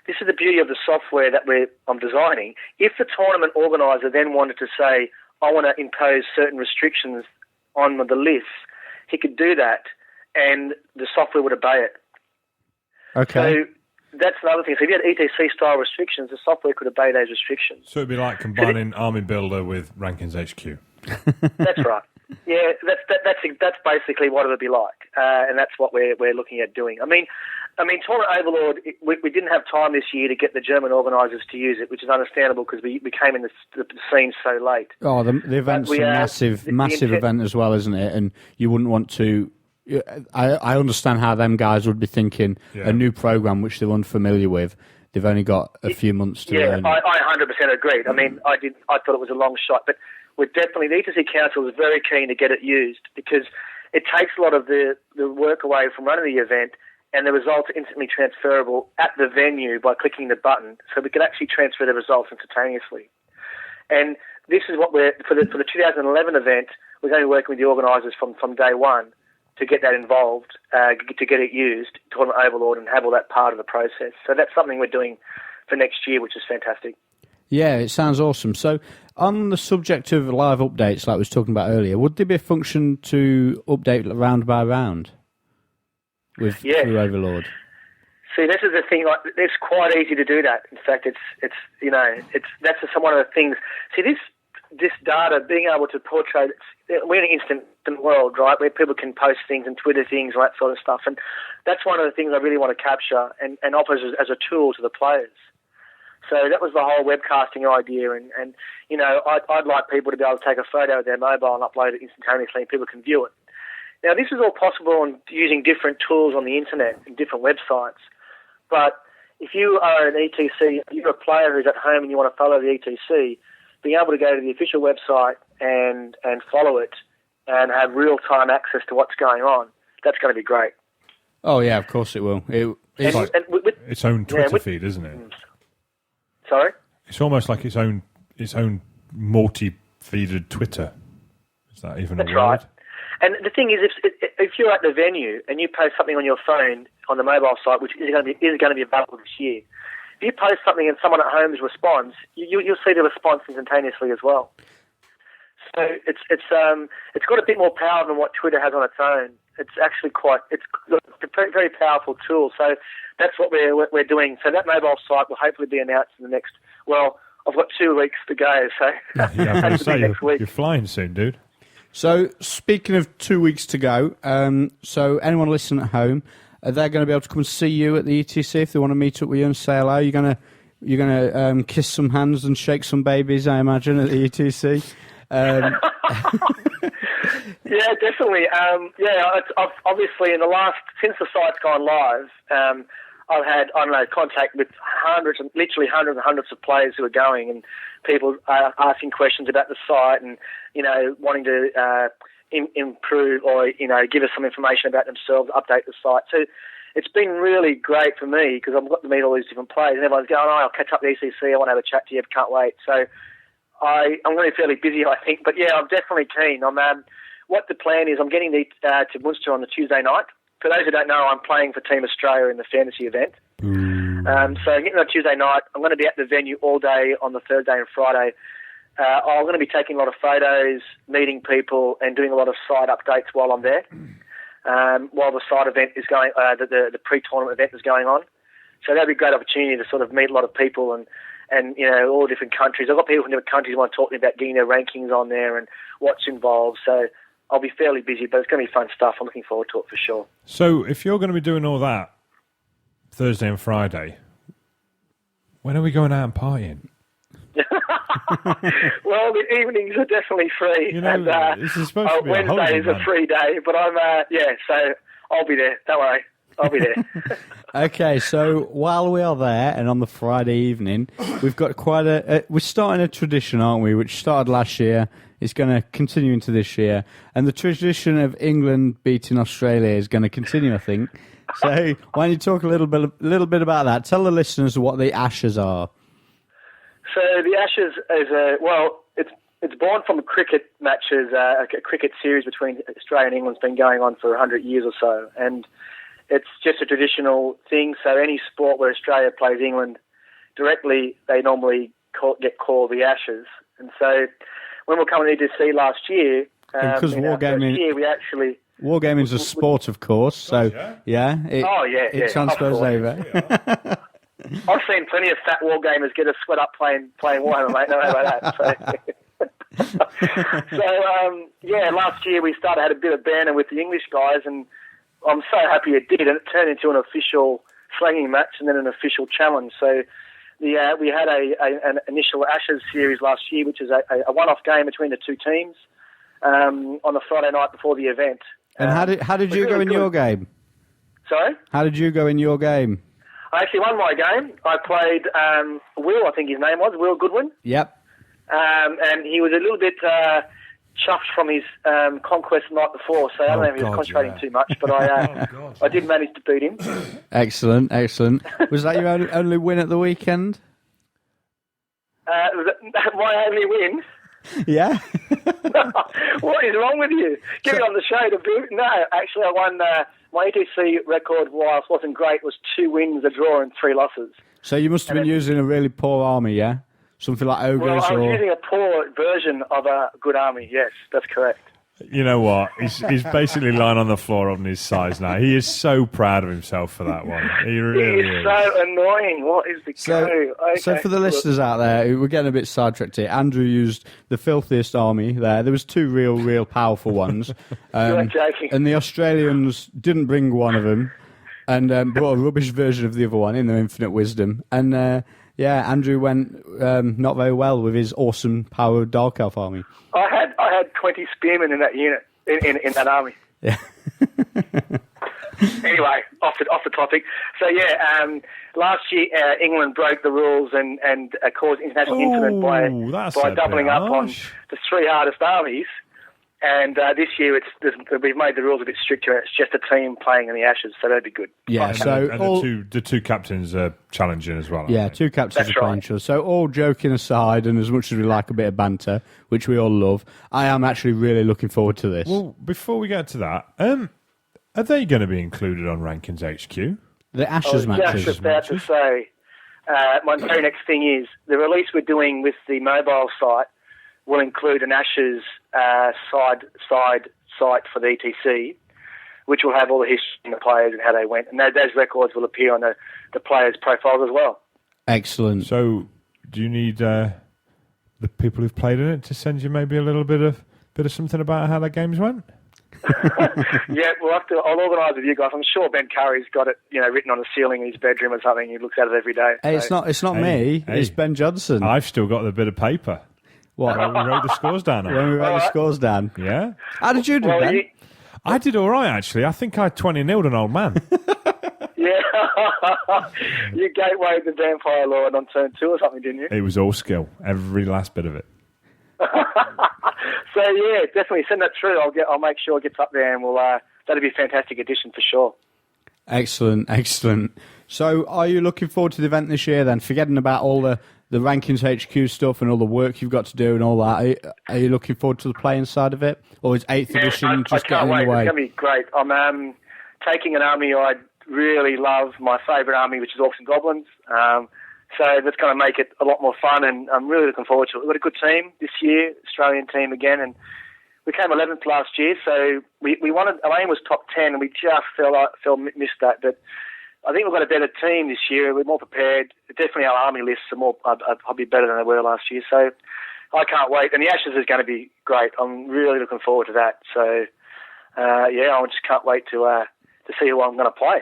this is the beauty of the software that I'm designing. If the tournament organiser then wanted to say, I want to impose certain restrictions on the lists, he could do that, and the software would obey it. Okay. So that's another thing. So if you had ETC-style restrictions, the software could obey those restrictions. So it'd be like combining Army Builder with Rankings HQ. That's right. Yeah, that's basically what it would be like, and that's what we're looking at doing. I mean, Tournament Overlord, we didn't have time this year to get the German organisers to use it, which is understandable because we came in the scene so late. Oh, the event's a massive event as well, isn't it? And you wouldn't want to. I understand how them guys would be thinking a new program which they're unfamiliar with. They've only got a few months to learn. I 100% agreed. I mean, I thought it was a long shot, but we're definitely, the ETC Council is very keen to get it used because it takes a lot of the work away from running the event, and the results are instantly transferable at the venue by clicking the button, so we can actually transfer the results instantaneously. And this is what for the 2011 event, we're going to be working with the organisers from day one to get that involved, to get it used, Tournament Overlord, and have all that part of the process. So that's something we're doing for next year, which is fantastic. Yeah, it sounds awesome. So on the subject of live updates, like I was talking about earlier, would there be a function to update round by round through Overlord? See, this is the thing. Like, it's quite easy to do that. In fact, that's just one of the things. See, this data, being able to portray, we're in an instant world, right, where people can post things and Twitter things and that sort of stuff, and that's one of the things I really want to capture and offer as a tool to the players. So that was the whole webcasting idea, and I'd like people to be able to take a photo of their mobile and upload it instantaneously and people can view it. Now, this is all possible on using different tools on the internet and different websites, but if you are an ETC, you're a player who's at home and you want to follow the ETC, being able to go to the official website and follow it and have real-time access to what's going on, that's going to be great. Oh, yeah, of course it will. It's like its own Twitter feed, isn't it? Sorry? It's almost like its own multi-feeded Twitter. Is that even a word? That's right. And the thing is, if you're at the venue and you post something on your phone on the mobile site, which is going to be available this year, if you post something and someone at home responds, you'll see the response instantaneously as well. So it's got a bit more power than what Twitter has on its own. It's actually it's a very, very powerful tool. So that's what we're doing. So that mobile site will hopefully be announced in the next. Well, I've got 2 weeks to go. So next week. You're flying soon, dude. So speaking of 2 weeks to go, so anyone listening at home, are they going to be able to come and see you at the ETC if they want to meet up with you and say hello? You're gonna kiss some hands and shake some babies, I imagine, at the ETC. Yeah, definitely. I've obviously since the site's gone live, I've had contact with literally hundreds of players who are going, and people asking questions about the site and wanting to improve or give us some information about themselves, update the site. So it's been really great for me because I've got to meet all these different players, and everyone's going, I'll catch up with the ECC, I want to have a chat to you, can't wait. So I'm going to be fairly busy, I think, but yeah, I'm definitely keen. What the plan is, I'm getting to Munster on the Tuesday night. For those who don't know, I'm playing for Team Australia in the fantasy event. So getting on Tuesday night, I'm going to be at the venue all day on the Thursday and Friday. I'm going to be taking a lot of photos, meeting people, and doing a lot of site updates while I'm there. While the site event is going, the pre-tournament event is going on. So that'd be a great opportunity to sort of meet a lot of people and all different countries. I've got people from different countries who want to talk to me about getting their rankings on there and what's involved. So I'll be fairly busy, but it's going to be fun stuff. I'm looking forward to it for sure. So if you're going to be doing all that Thursday and Friday, when are we going out and partying? Well, the evenings are definitely free. This is supposed to be Wednesday is a free day, but I'm so I'll be there. Don't worry. I'll be there. Okay, so while we are there and on the Friday evening, we've got quite we're starting a tradition, aren't we, which started last year. It's going to continue into this year. And the tradition of England beating Australia is going to continue, I think. So why don't you talk a little bit about that? Tell the listeners what the Ashes are. So the Ashes is it's born from cricket matches, a cricket series between Australia and England's been going on for 100 years or so. And it's just a traditional thing. So any sport where Australia plays England directly, they normally get called the Ashes. And so when we were coming to ETC last year, because wargaming is a sport, of course. So it transfers over. I've seen plenty of fat wargamers get a sweat up playing Warhammer, mate. Don't know about that. So last year we had a bit of banter with the English guys, and I'm so happy it did, and it turned into an official slinging match and then an official challenge. So we had an initial Ashes series last year, which is a one-off game between the two teams on the Friday night before the event. And how did you go in your game? Sorry? How did you go in your game? I actually won my game. I played Will, I think his name was, Will Goodwin. Yep. And he was a little bit chuffed from his conquest the night before, so I don't know if he was concentrating too much, but I did manage to beat him. Excellent. Was that your only win at the weekend? My only win? Yeah. What is wrong with you? Get me on the show to boot. No, actually I won... my ETC record, whilst wasn't great, was 2 wins, a draw, and 3 losses. So you must have been using a really poor army, yeah? Something like ogres. Well, I was using a poor version of a good army. Yes, that's correct. You know what? He's basically lying on the floor on his size now. He is so proud of himself for that one. He really is. So annoying. What is the clue? Okay. So for the listeners out there, we're getting a bit sidetracked here. Andrew used the filthiest army there. There was 2 real powerful ones. You're joking. And the Australians didn't bring one of them and brought a rubbish version of the other one in their infinite wisdom. And Andrew went not very well with his awesome powered Dark Elf army. I had 20 spearmen in that unit, in that army. Yeah. Anyway, off the topic. So last year England broke the rules and caused international incident by doubling up on the 3 hardest armies. And this year we've made the rules a bit stricter. It's just a team playing in the Ashes, so that'd be good. Yeah, and the two captains are challenging as well. Yeah, 2 captains are playing each other. So all joking aside, and as much as we like a bit of banter, which we all love, I am actually really looking forward to this. Well, before we get to that, are they going to be included on Rankings HQ? The Ashes matches. I was just about to say, my very next thing is the release we're doing with the mobile site will include an Ashes side site for the ETC, which will have all the history of the players and how they went. And those records will appear on the players' profiles as well. Excellent. So do you need the people who've played in it to send you maybe a little bit of something about how their games went? Yeah, I'll organise with you guys. I'm sure Ben Curry's got it, written on the ceiling in his bedroom or something. He looks at it every day. Hey, so. It's not me. Hey. It's Ben Johnson. I've still got the bit of paper. What? When we wrote the scores down. Yeah. How did you do, Ben? I did all right, actually. I think I 20-0'd an old man. Yeah. You gatewayed the Vampire Lord on turn 2 or something, didn't you? It was all skill. Every last bit of it. So, yeah, definitely send that through. I'll make sure it gets up there, and that'll be a fantastic addition for sure. Excellent. So are you looking forward to the event this year then? Forgetting about all the Rankings HQ stuff and all the work you've got to do and all that, are you looking forward to the playing side of it? Or is 8th edition just getting in the way? It's going to be great. I'm taking an army I really love, my favourite army, which is Orcs and Goblins. So that's going to make it a lot more fun, and I'm really looking forward to it. We've got a good team this year, Australian team again, and we came 11th last year, so we wanted, our aim was top 10, and we just missed that, but I think we've got a better team this year. We're more prepared. Definitely our army lists are probably better than they were last year, so I can't wait. And the Ashes is going to be great. I'm really looking forward to that. So, I just can't wait to see who I'm going to play.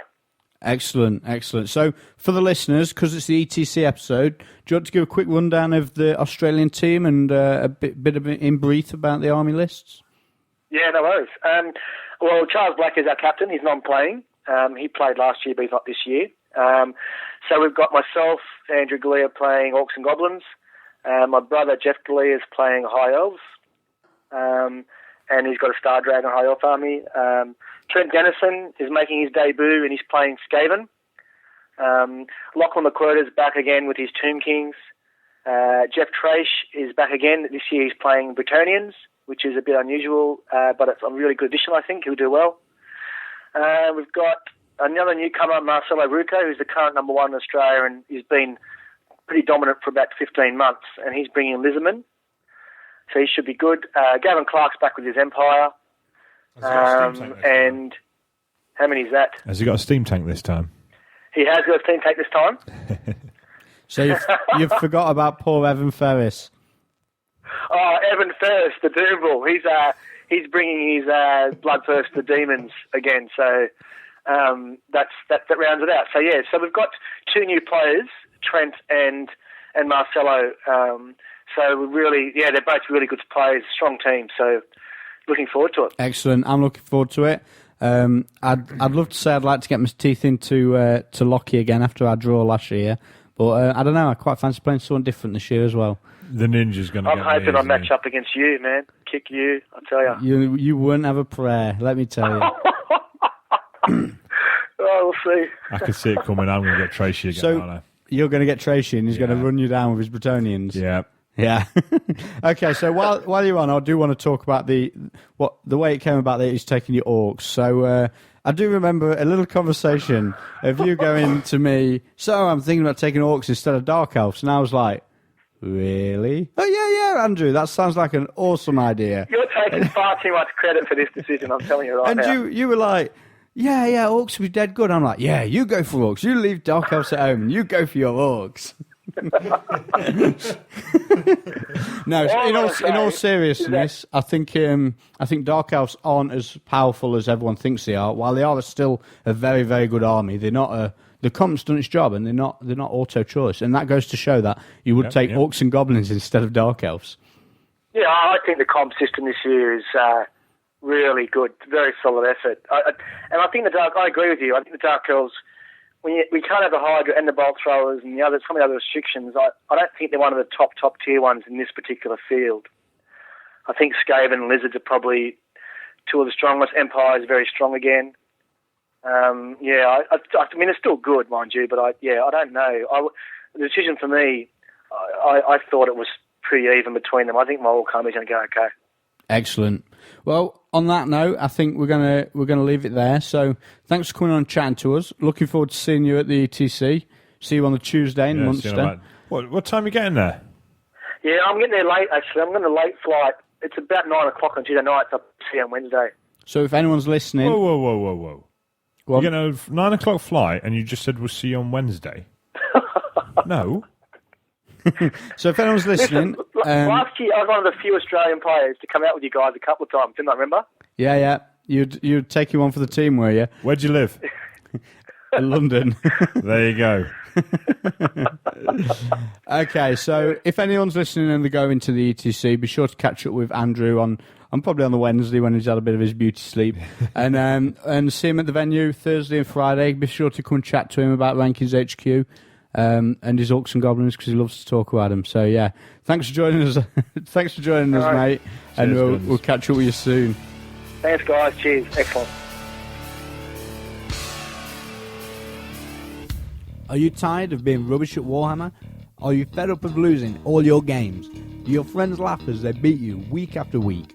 Excellent. So, for the listeners, because it's the ETC episode, do you want to give a quick rundown of the Australian team and a bit of in brief about the army lists? Yeah, no worries. Well, Charles Black is our captain. He's non-playing. He played last year, but he's not this year. So we've got myself, Andrew Galea, playing Orcs and Goblins. My brother, Jeff Galea, is playing High Elves. And he's got a Star Dragon High Elf army. Trent Dennison is making his debut, and he's playing Skaven. Lachlan McQuarter's back again with his Tomb Kings. Jeff Trace is back again. This year he's playing Bretonnians, which is a bit unusual, but it's a really good addition, I think. He'll do well. We've got another newcomer, Marcelo Rucco, who's the current number 1 in Australia, and he's been pretty dominant for about 15 months, and he's bringing Lizardman. So he should be good. Gavin Clark's back with his Empire. And how many is that? Has he got a steam tank this time? He has got a steam tank this time. So you've forgot about poor Evan Ferris. Oh, Evan Ferris, the Doombull. He's bringing his Bloodthirster demons again. So that rounds it out. So yeah, so we've got 2 new players, Trent and Marcelo. So we really, they're both really good players, strong team. So looking forward to it. Excellent. I'm looking forward to it. I'd love to say I'd like to get my teeth into to Lockie again after our draw last year, but I don't know. I quite fancy playing someone different this year as well. The Ninja's going to. I'm hoping I match up against you, man. Kick you, I tell you. You wouldn't have a prayer. Let me tell you. We'll see. I can see it coming. I'm going to get Tracy again. So aren't I? you're going to get Tracy, and he's going to run you down with his Bretonnians. Yeah. Yeah. Okay, so while you're on, I do want to talk about the way it came about that he's taking your Orcs. So I do remember a little conversation of you going to me, so I'm thinking about taking Orcs instead of Dark Elves. And I was like, really? Oh, yeah, Andrew, that sounds like an awesome idea. You're taking far too much credit for this decision, I'm telling you right now. And you were like, yeah, Orcs would be dead good. I'm like, yeah, you go for Orcs. You leave Dark Elves at home and you go for your Orcs. No, in all seriousness, I think Dark Elves aren't as powerful as everyone thinks they are. While they are still a very, very good army, they're not the comp's done its job, and they're not auto choice, and that goes to show that you would take Orcs and Goblins instead of Dark Elves. Yeah, I think the comp system this year is really good, very solid effort, and I think I agree with you. I think the Dark Elves, we can't have the Hydra and the Bolt Throwers and some of the other restrictions. I don't think they're one of the top tier ones in this particular field. I think Skaven and Lizards are probably 2 of the strongest. Empire is very strong again. I mean, it's still good, mind you, but I don't know. The decision for me, I thought it was pretty even between them. I think my Orc army's going to go okay. Excellent. Well, on that note, I think we're gonna leave it there. So, thanks for coming on and chatting to us. Looking forward to seeing you at the ETC. See you on the Tuesday in Munster. What time are you getting there? Yeah, I'm getting there late. Actually, I'm getting a late flight. It's about 9 o'clock on Tuesday night. So I'll see you on Wednesday. So, if anyone's listening, whoa. You're getting a 9 o'clock flight, and you just said we'll see you on Wednesday. No. So if anyone's listening... last year I was one of the few Australian players to come out with you guys a couple of times, didn't I remember? Yeah. You'd take you one for the team, were you? Where'd you live? In London. There you go. Okay, so if anyone's listening and they're going to the ETC, be sure to catch up with Andrew on probably on the Wednesday when he's had a bit of his beauty sleep, and see him at the venue Thursday and Friday. Be sure to come and chat to him about Rankings HQ. And his Orcs and Goblins, because he loves to talk about them. So yeah, thanks for joining us. Thanks for joining us, mate. And we'll catch up with you soon. Thanks, guys. Cheers. Excellent. Are you tired of being rubbish at Warhammer? Are you fed up of losing all your games? Do your friends laugh as they beat you week after week?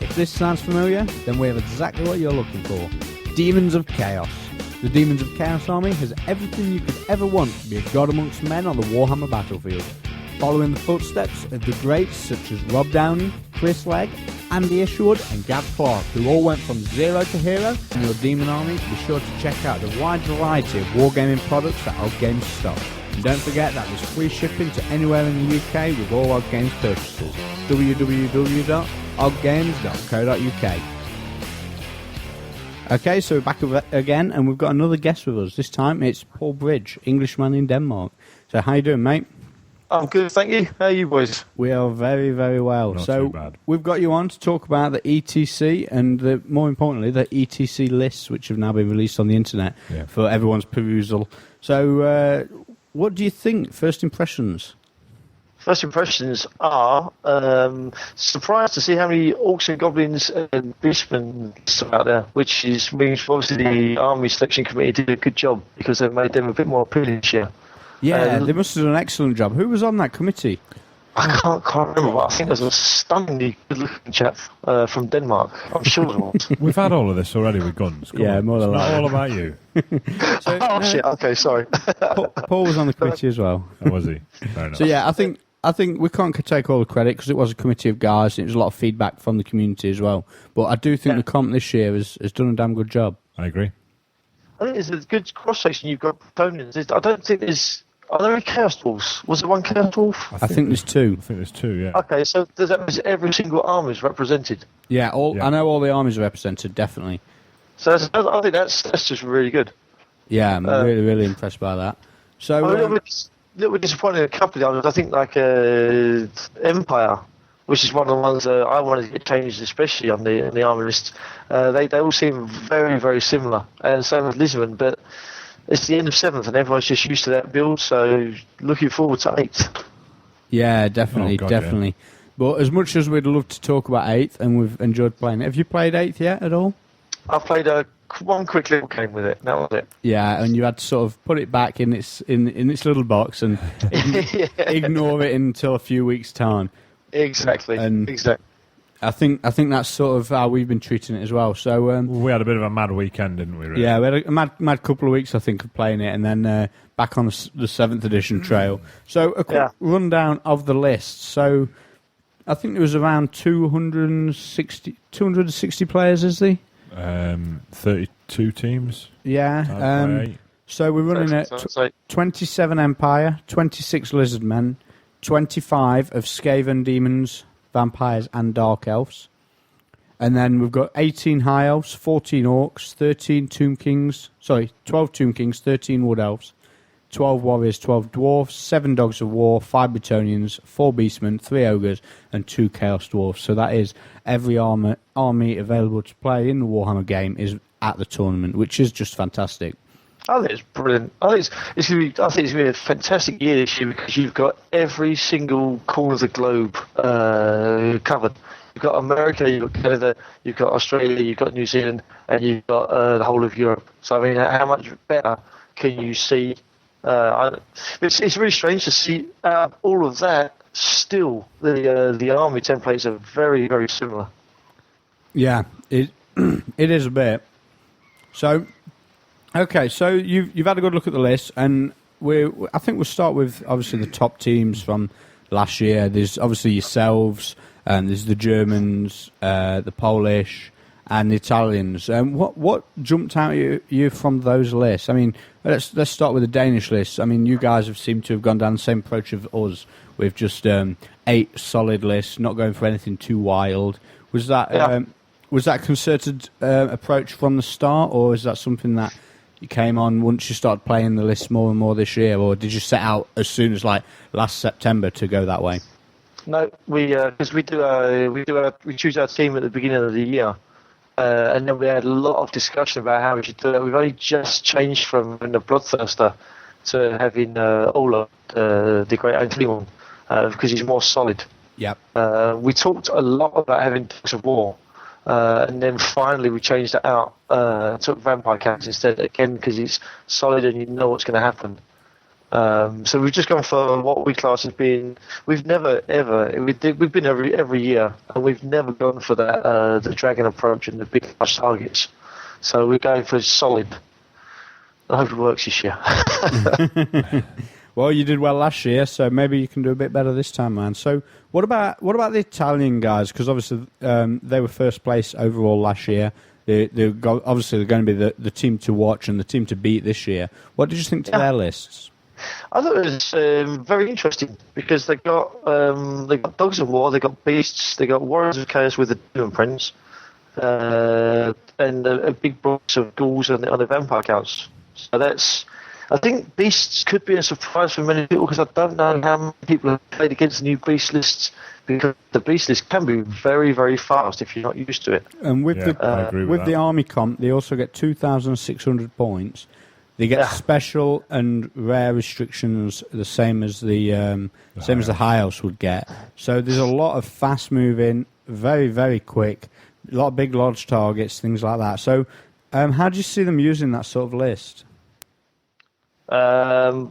If this sounds familiar, then we have exactly what you're looking for. Demons of Chaos. The Demons of Chaos army has everything you could ever want to be a god amongst men on the Warhammer battlefield. Following the footsteps of the greats such as Rob Downey, Chris Legg, Andy Isherwood and Gav Clark, who all went from zero to hero in your demon army, be sure to check out the wide variety of wargaming products that Odd Games stock. And don't forget that there's free shipping to anywhere in the UK with all Odd Games purchases. www.oddgames.co.uk. Okay, so we're back again, and we've got another guest with us. This time it's Paul Bridge, Englishman in Denmark. So how you doing, mate? I'm good, thank you. How are you boys? We are very, very well. Not So too bad. we've got you on to talk about the ETC and, more importantly, the ETC lists, which have now been released on the internet for everyone's perusal. So what do you think? First impressions? First impressions are surprised to see how many Orcs and Goblins and Beastmen are out there, which means obviously the Army Selection Committee did a good job because they've made them a bit more appealing this year. Yeah, they must have done an excellent job. Who was on that committee? I can't remember, but I think there's a stunningly good-looking chap from Denmark. I'm sure there was. We've had all of this already with guns. Come on. more than It's not likely. all about you. Oh, shit, okay, sorry. Paul was on the committee as well. Oh, was he? Fair enough. So yeah, I think we can't take all the credit because it was a committee of guys and it was a lot of feedback from the community as well. But I do think the comp this year has done a damn good job. I agree. I think there's a good cross-section. You've got Bretonians. I don't think there's... Are there any Chaos Dwarfs? Was there one Chaos Dwarf? I think there's two. I think there's two, yeah. Okay, so does that mean every single army is represented? Yeah, Yeah. I know all the armies are represented, definitely. So I think that's just really good. Yeah, I'm really, really impressed by that. So, I'm a little bit disappointed in a couple of others. I think like Empire, which is one of the ones I wanted to get changed, especially on the army list. They all seem very, very similar, and same with Lisbon, but it's the end of 7th and everyone's just used to that build, so looking forward to 8th. yeah, definitely, Oh, God, definitely. But as much as we'd love to talk about 8th, and we've enjoyed playing it, have you played 8th yet at all? I played one quick little game with it, that was it. Yeah, and you had to sort of put it back in its little box and ignore it until a few weeks' time. Exactly, And- exactly. I think that's sort of how we've been treating it as well. So We had a bit of a mad weekend, didn't we, really? yeah, we had a mad couple of weeks, I think, of playing it, and then back on the 7th edition trail. So a quick rundown of the list. So I think there was around 260 players, is there? 32 teams. Yeah. So we're running at 27 Empire, 26 Lizardmen, 25 of Skaven Demons, Vampires and Dark Elves. And then we've got 18 High Elves, 14 Orcs, 12 Tomb Kings, 13 Wood Elves, 12 Warriors, 12 Dwarfs, 7 Dogs of War, 5 Bretonians, 4 Beastmen, 3 Ogres, and 2 Chaos Dwarfs. So that is every army available to play in the Warhammer game is at the tournament, which is just fantastic. I think it's brilliant. I think it's going to be a fantastic year this year because you've got every single corner of the globe covered. You've got America, you've got Canada, you've got Australia, you've got New Zealand, and you've got the whole of Europe. So I mean, how much better can you see? It's really strange to see out of all of that. Still, the army templates are very, very similar. Yeah, it is a bit. So, okay, so you've had a good look at the list, and I think we'll start with obviously the top teams from last year. There's obviously yourselves, and there's the Germans, the Polish, and the Italians. What jumped out at you from those lists? I mean, let's start with the Danish list. I mean, you guys have seemed to have gone down the same approach of us with just 8 solid lists, not going for anything too wild. Was that a concerted approach from the start, or is that something that you came on once you started playing the list more and more this year, or did you set out as soon as like last September to go that way? No, we choose our team at the beginning of the year, and then we had a lot of discussion about how we should do it. We've only just changed from the Bloodthirster to having Ola, the Great Anthony one, because he's more solid. Yep. We talked a lot about having Dogs of War, and then finally we changed it out, took Vampire Cats instead, again because it's solid and you know what's going to happen. So we've just gone for what we class as being. We've never ever we've been every year, and we've never gone for that the dragon approach and the big large targets. So we're going for solid. I hope it works this year. Well, you did well last year, so maybe you can do a bit better this time, man. So what about the Italian guys? Because obviously they were first place overall last year. Obviously they're going to be the team to watch and the team to beat this year. What did you think to their lists? I thought it was very interesting because they got Dogs of War, they got Beasts, they got Warriors of Chaos with the Demon Prince, and a big box of ghouls on the Vampire Counts. So I think Beasts could be a surprise for many people because I don't know how many people have played against the new Beast lists, because the Beast list can be very, very fast if you're not used to it. And with I agree with the that. Army comp, they also get 2,600 points. They get special and rare restrictions, the same as the High Elves would get. So there's a lot of fast moving, very, very quick, a lot of big lodge targets, things like that. So how do you see them using that sort of list? I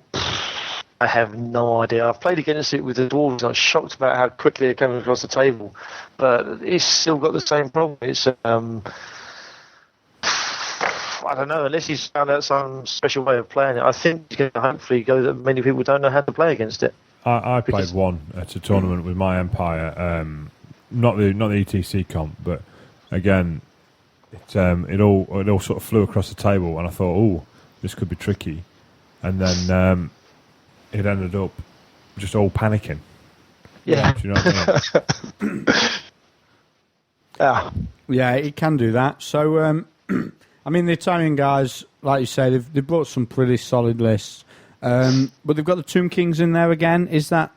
have no idea. I've played against it with the Dwarves, and I was shocked about how quickly it came across the table. But it's still got the same problem. It's I don't know, unless he's found out some special way of playing it. I think he's going to hopefully go that many people don't know how to play against it. I played one at a tournament with my Empire, not the ETC comp, but again, it all sort of flew across the table, and I thought, oh, this could be tricky, and then it ended up just all panicking. Yeah. Do you know what I mean? Yeah, it can do that. So, I mean, the Italian guys, like you say, they've brought some pretty solid lists. But they've got the Tomb Kings in there again. Is that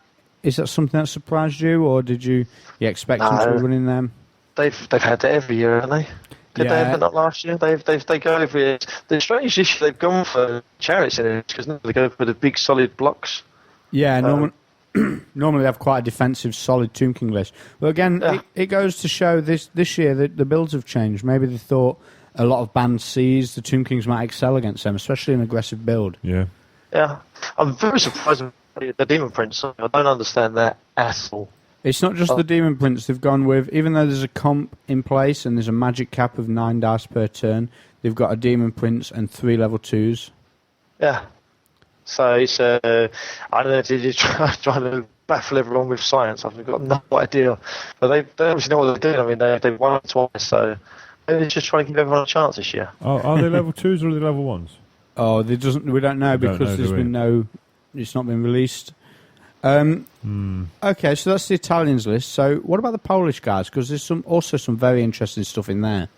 something that surprised you, or did you expect them to be running them? They've had that every year, haven't they? Did they have that not last year? They go every year. The strange issue, they've gone for chariots in it because they go for the big solid blocks. Yeah, normally they have quite a defensive, solid Tomb King list. But again, it goes to show this year that the builds have changed. Maybe they thought a lot of band Cs, the Tomb Kings might excel against them, especially an aggressive build. Yeah. Yeah. I'm very surprised with the Demon Prince. I don't understand that at all. It's not just the Demon Prince they've gone with. Even though there's a comp in place and there's a magic cap of 9 dice per turn, they've got a Demon Prince and 3 level 2s. Yeah. So it's, I don't know if they're just trying to baffle everyone with science. I've got no idea. But they obviously know what they're doing. I mean, they've won it twice, so maybe they're just trying to give everyone a chance this year. Are they level 2s or are they level 1s? Oh, we don't know because there's been it's not been released. Okay, so that's the Italians list. So what about the Polish guys? Because there's also some very interesting stuff in there.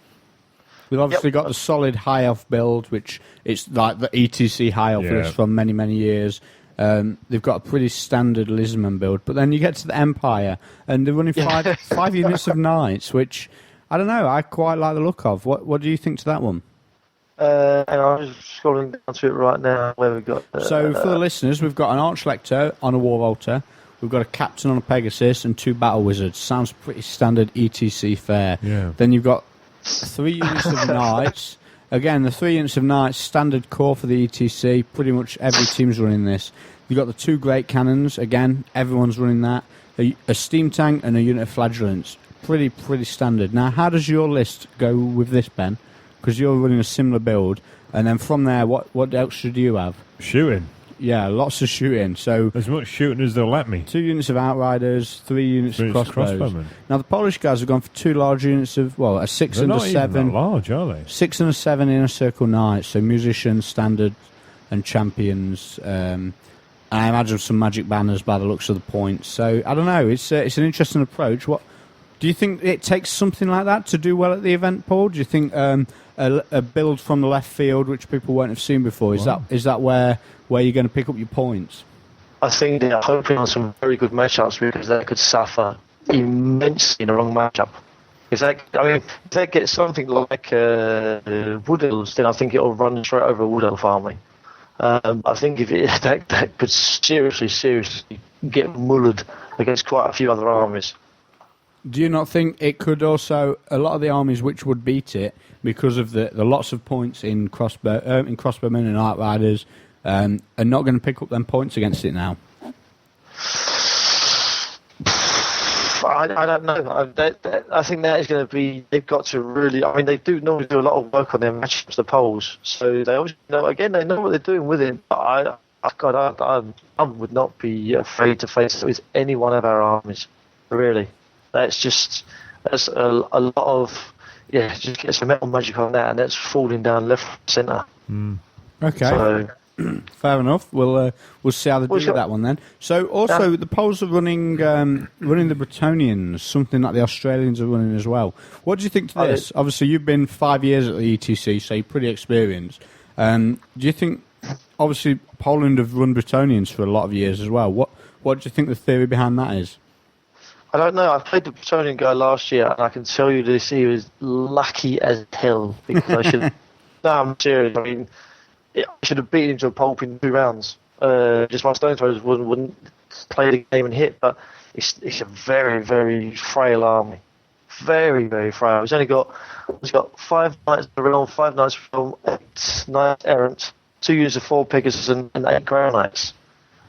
We've obviously got the solid High Elf build, which it's like the ETC High Elf list from many, many years. They've got a pretty standard Lisman build. But then you get to the Empire, and they're running 5 units of Knights, which, I don't know, I quite like the look of. What do you think to that one? And I'm just scrolling down to it right now where we've got... So for the listeners, we've got an Archlector on a War Altar, we've got a Captain on a Pegasus, and 2 Battle Wizards. Sounds pretty standard ETC fare. Yeah. Then you've got 3 units of Knights. Again, the 3 units of Knights, standard core for the ETC. Pretty much every team's running this. You've got the 2 Great Cannons. Again, everyone's running that. A Steam Tank and a unit of Flagellants. Pretty standard. Now, how does your list go with this, Ben? Because you're running a similar build, and then from there, what else should you have? Shooting. Yeah, lots of shooting. So as much shooting as they'll let me. 2 units of Outriders, 3 units of crossbows. Now the Polish guys have gone for 2 large units of a 6 They're and a not 7. Even that large, are they? 6 and a 7 inner circle knights. So musicians, standard, and champions. And I imagine some magic banners by the looks of the points. So I don't know. It's an interesting approach. What do you think it takes something like that to do well at the event, Paul? Do you think a build from the left field, which people won't have seen before, is that where you're going to pick up your points? I think they're hoping on some very good matchups because they could suffer immensely in the wrong matchup. If they get something like Wood Elves, then I think it'll run straight over a Wood Elf army. I think if that could seriously get mullered against quite a few other armies. Do you not think it could also, a lot of the armies which would beat it because of the lots of points in crossbowmen and Outriders are not going to pick up them points against it now? I don't know. I think that is going to be. They've got to really. I mean, they do normally do a lot of work on their matchups, the Poles. So they obviously know. Again, they know what they're doing with it. But I would not be afraid to face it with any one of our armies. Really, that's a lot of. Yeah, just get some metal magic on that, and that's falling down left, centre. Okay. So, fair enough. We'll see how they do with that one then. So also the Poles are running the Bretonnians, something that the Australians are running as well. What do you think to this? Obviously, you've been 5 years at the ETC, so you're pretty experienced. Do you think obviously Poland have run Bretonians for a lot of years as well. What do you think the theory behind that is? I don't know. I played the Bretonian guy last year, and I can tell you this: he was lucky as hell because I should. No, I'm serious. I mean, I should have beaten him to a pulp in 2 rounds. Just my stone throwers wouldn't play the game and hit, but it's a very, very frail army. Very, very frail. He's got 5 knights in the realm, 5 knights from 8 knights errant, 2 units of 4 Pegasus, and 8 Grey Knights,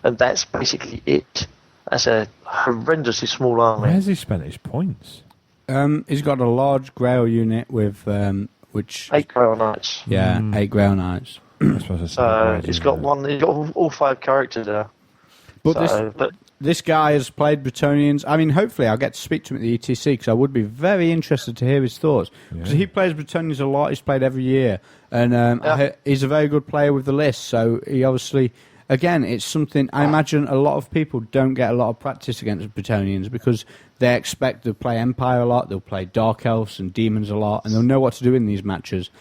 and that's basically it. That's a horrendously small army. Where has he spent his points? He's got a large Grail unit with which 8 Grey Knights. Yeah, 8 Grail Knights. I suppose that's He's got all 5 characters there. But this guy has played Bretonians. I mean, hopefully I'll get to speak to him at the ETC because I would be very interested to hear his thoughts. Because he plays Bretonians a lot. He's played every year. And he's a very good player with the list. So he obviously, again, it's something, I imagine a lot of people don't get a lot of practice against Bretonians because they expect to play Empire a lot, they'll play Dark Elves and Demons a lot, and they'll know what to do in these matches.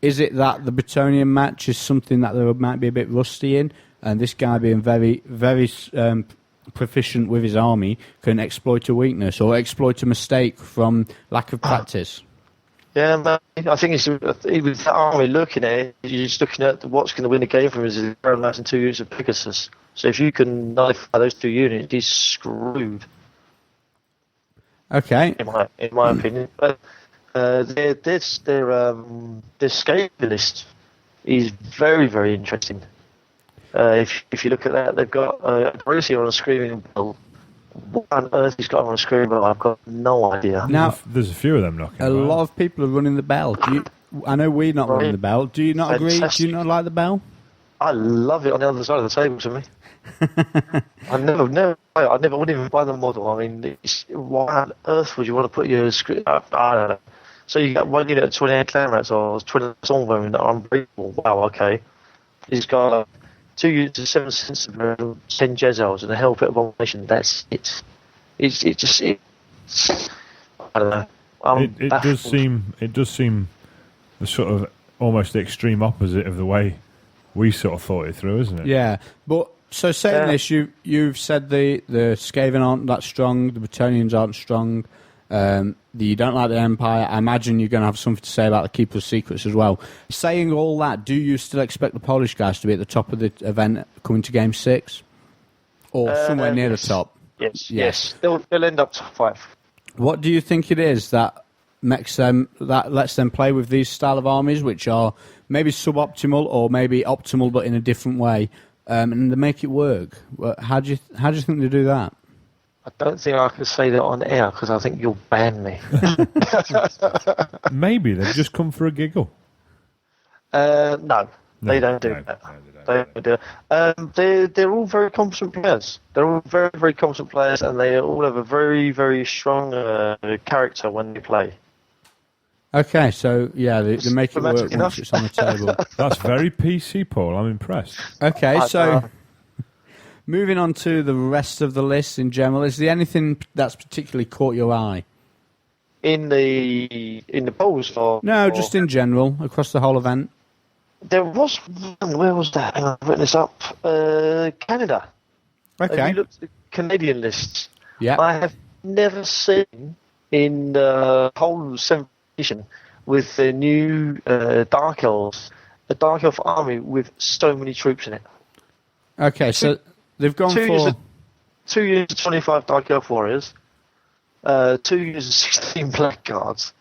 Is it that the Bretonian match is something that they might be a bit rusty in, and this guy being very, very proficient with his army can exploit a weakness or exploit a mistake from lack of practice? Yeah, man, I think it's with that army looking at it, you're just looking at what's going to win the game for him is the Grey Knights and 2 units of Pegasus. So if you can nullify those 2 units, he's screwed. Okay. In my opinion, but their scaling list is very, very interesting. If you look at that, they've got Borussia on a Screaming Bell. What on earth he's got on a Screaming Bell? I've got no idea. Now, there's a few of them knocking. A lot of people are running the bell. I know we're not running the bell. Do you not agree? Do you not like the bell? I love it on the other side of the table to me. I wouldn't even buy the model. I mean, why on earth would you want to put your script? I don't know. So you got 1 unit of 28 clan rats or 20 Stormvermin that are unbreakable. Wow, okay. He's got 2 units of 7 Sensible, 10 Jezels, and a Hell Pit Abomination. That's it. It's just I don't know. It does seem the sort of almost the extreme opposite of the way we sort of thought it through, isn't it? Yeah, but so saying this, you've said the Skaven aren't that strong, the Bretonians aren't strong, you don't like the Empire. I imagine you're going to have something to say about the Keeper of Secrets as well. Saying all that, do you still expect the Polish guys to be at the top of the event coming to Game 6? Or somewhere near the top? Yes. They'll end up top 5. What do you think it is that lets them play with these style of armies, which are maybe suboptimal or maybe optimal but in a different way, and they make it work? How do you think they do that? I don't think I can say that on air because I think you'll ban me. Maybe they've just come for a giggle. No, they don't do that. They don't do it. They're all very competent players. They're all very, very competent players, and they all have a very, very strong character when they play. Okay, so yeah, they make it work once it's on the table. That's very PC, Paul. I'm impressed. Okay, so moving on to the rest of the list in general, is there anything that's particularly caught your eye? In the polls, no, just in general across the whole event. There was one. Where was that? Hang on, I've written this up. Canada. Okay. Have you looked at the Canadian lists? Yeah. I have never seen in the whole 7th edition with the new Dark Elves, a Dark Elf army with so many troops in it. Okay, so they've gone for 2 years of 25 Dark Elf warriors, 2 years of 16 Blackguards.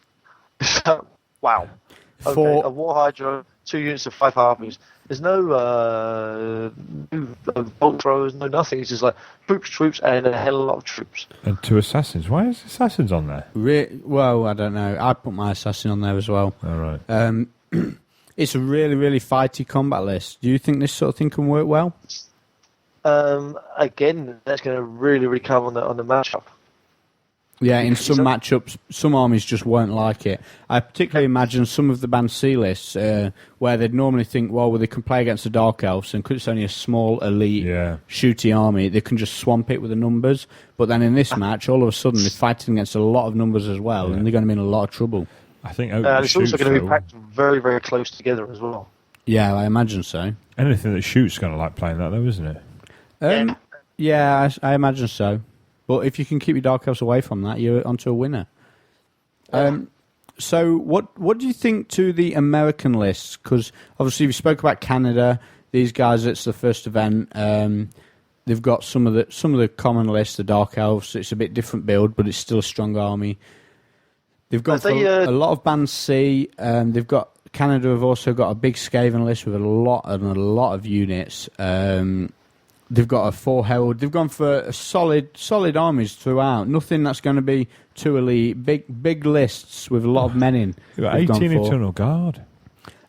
Wow. Okay, a War Hydra, 2 units of 5 harpies. There's no bolt throwers, no nothing. It's just like troops, and a hell of a lot of troops. And 2 assassins. Why is assassins on there? Well, I don't know. I put my assassin on there as well. All right. It's a really, really fighty combat list. Do you think this sort of thing can work well? Again, that's going to really, really come on the matchup. Yeah, in some matchups, some armies just won't like it. I particularly imagine some of the Band C lists where they'd normally think, well, they can play against the Dark Elves, and because it's only a small, elite, shooty army, they can just swamp it with the numbers. But then in this match, all of a sudden, they're fighting against a lot of numbers as well, and they're going to be in a lot of trouble. I think it's also going to be packed very, very close together as well. Yeah, I imagine so. Anything that shoots is going to like playing that, though, isn't it? Yeah, I imagine so. But if you can keep your Dark Elves away from that, you're onto a winner. So what do you think to the American lists? Because obviously we spoke about Canada. These guys, it's the first event. They've got some of the common lists, the Dark Elves. It's a bit different build, but it's still a strong army. They've got a lot of Band C. They've got Canada have also got a big Skaven list with a lot of units. They've got a 4 Herald. They've gone for a solid armies throughout. Nothing that's going to be too elite. Big lists with a lot of men in. You've got 18 Eternal Guard.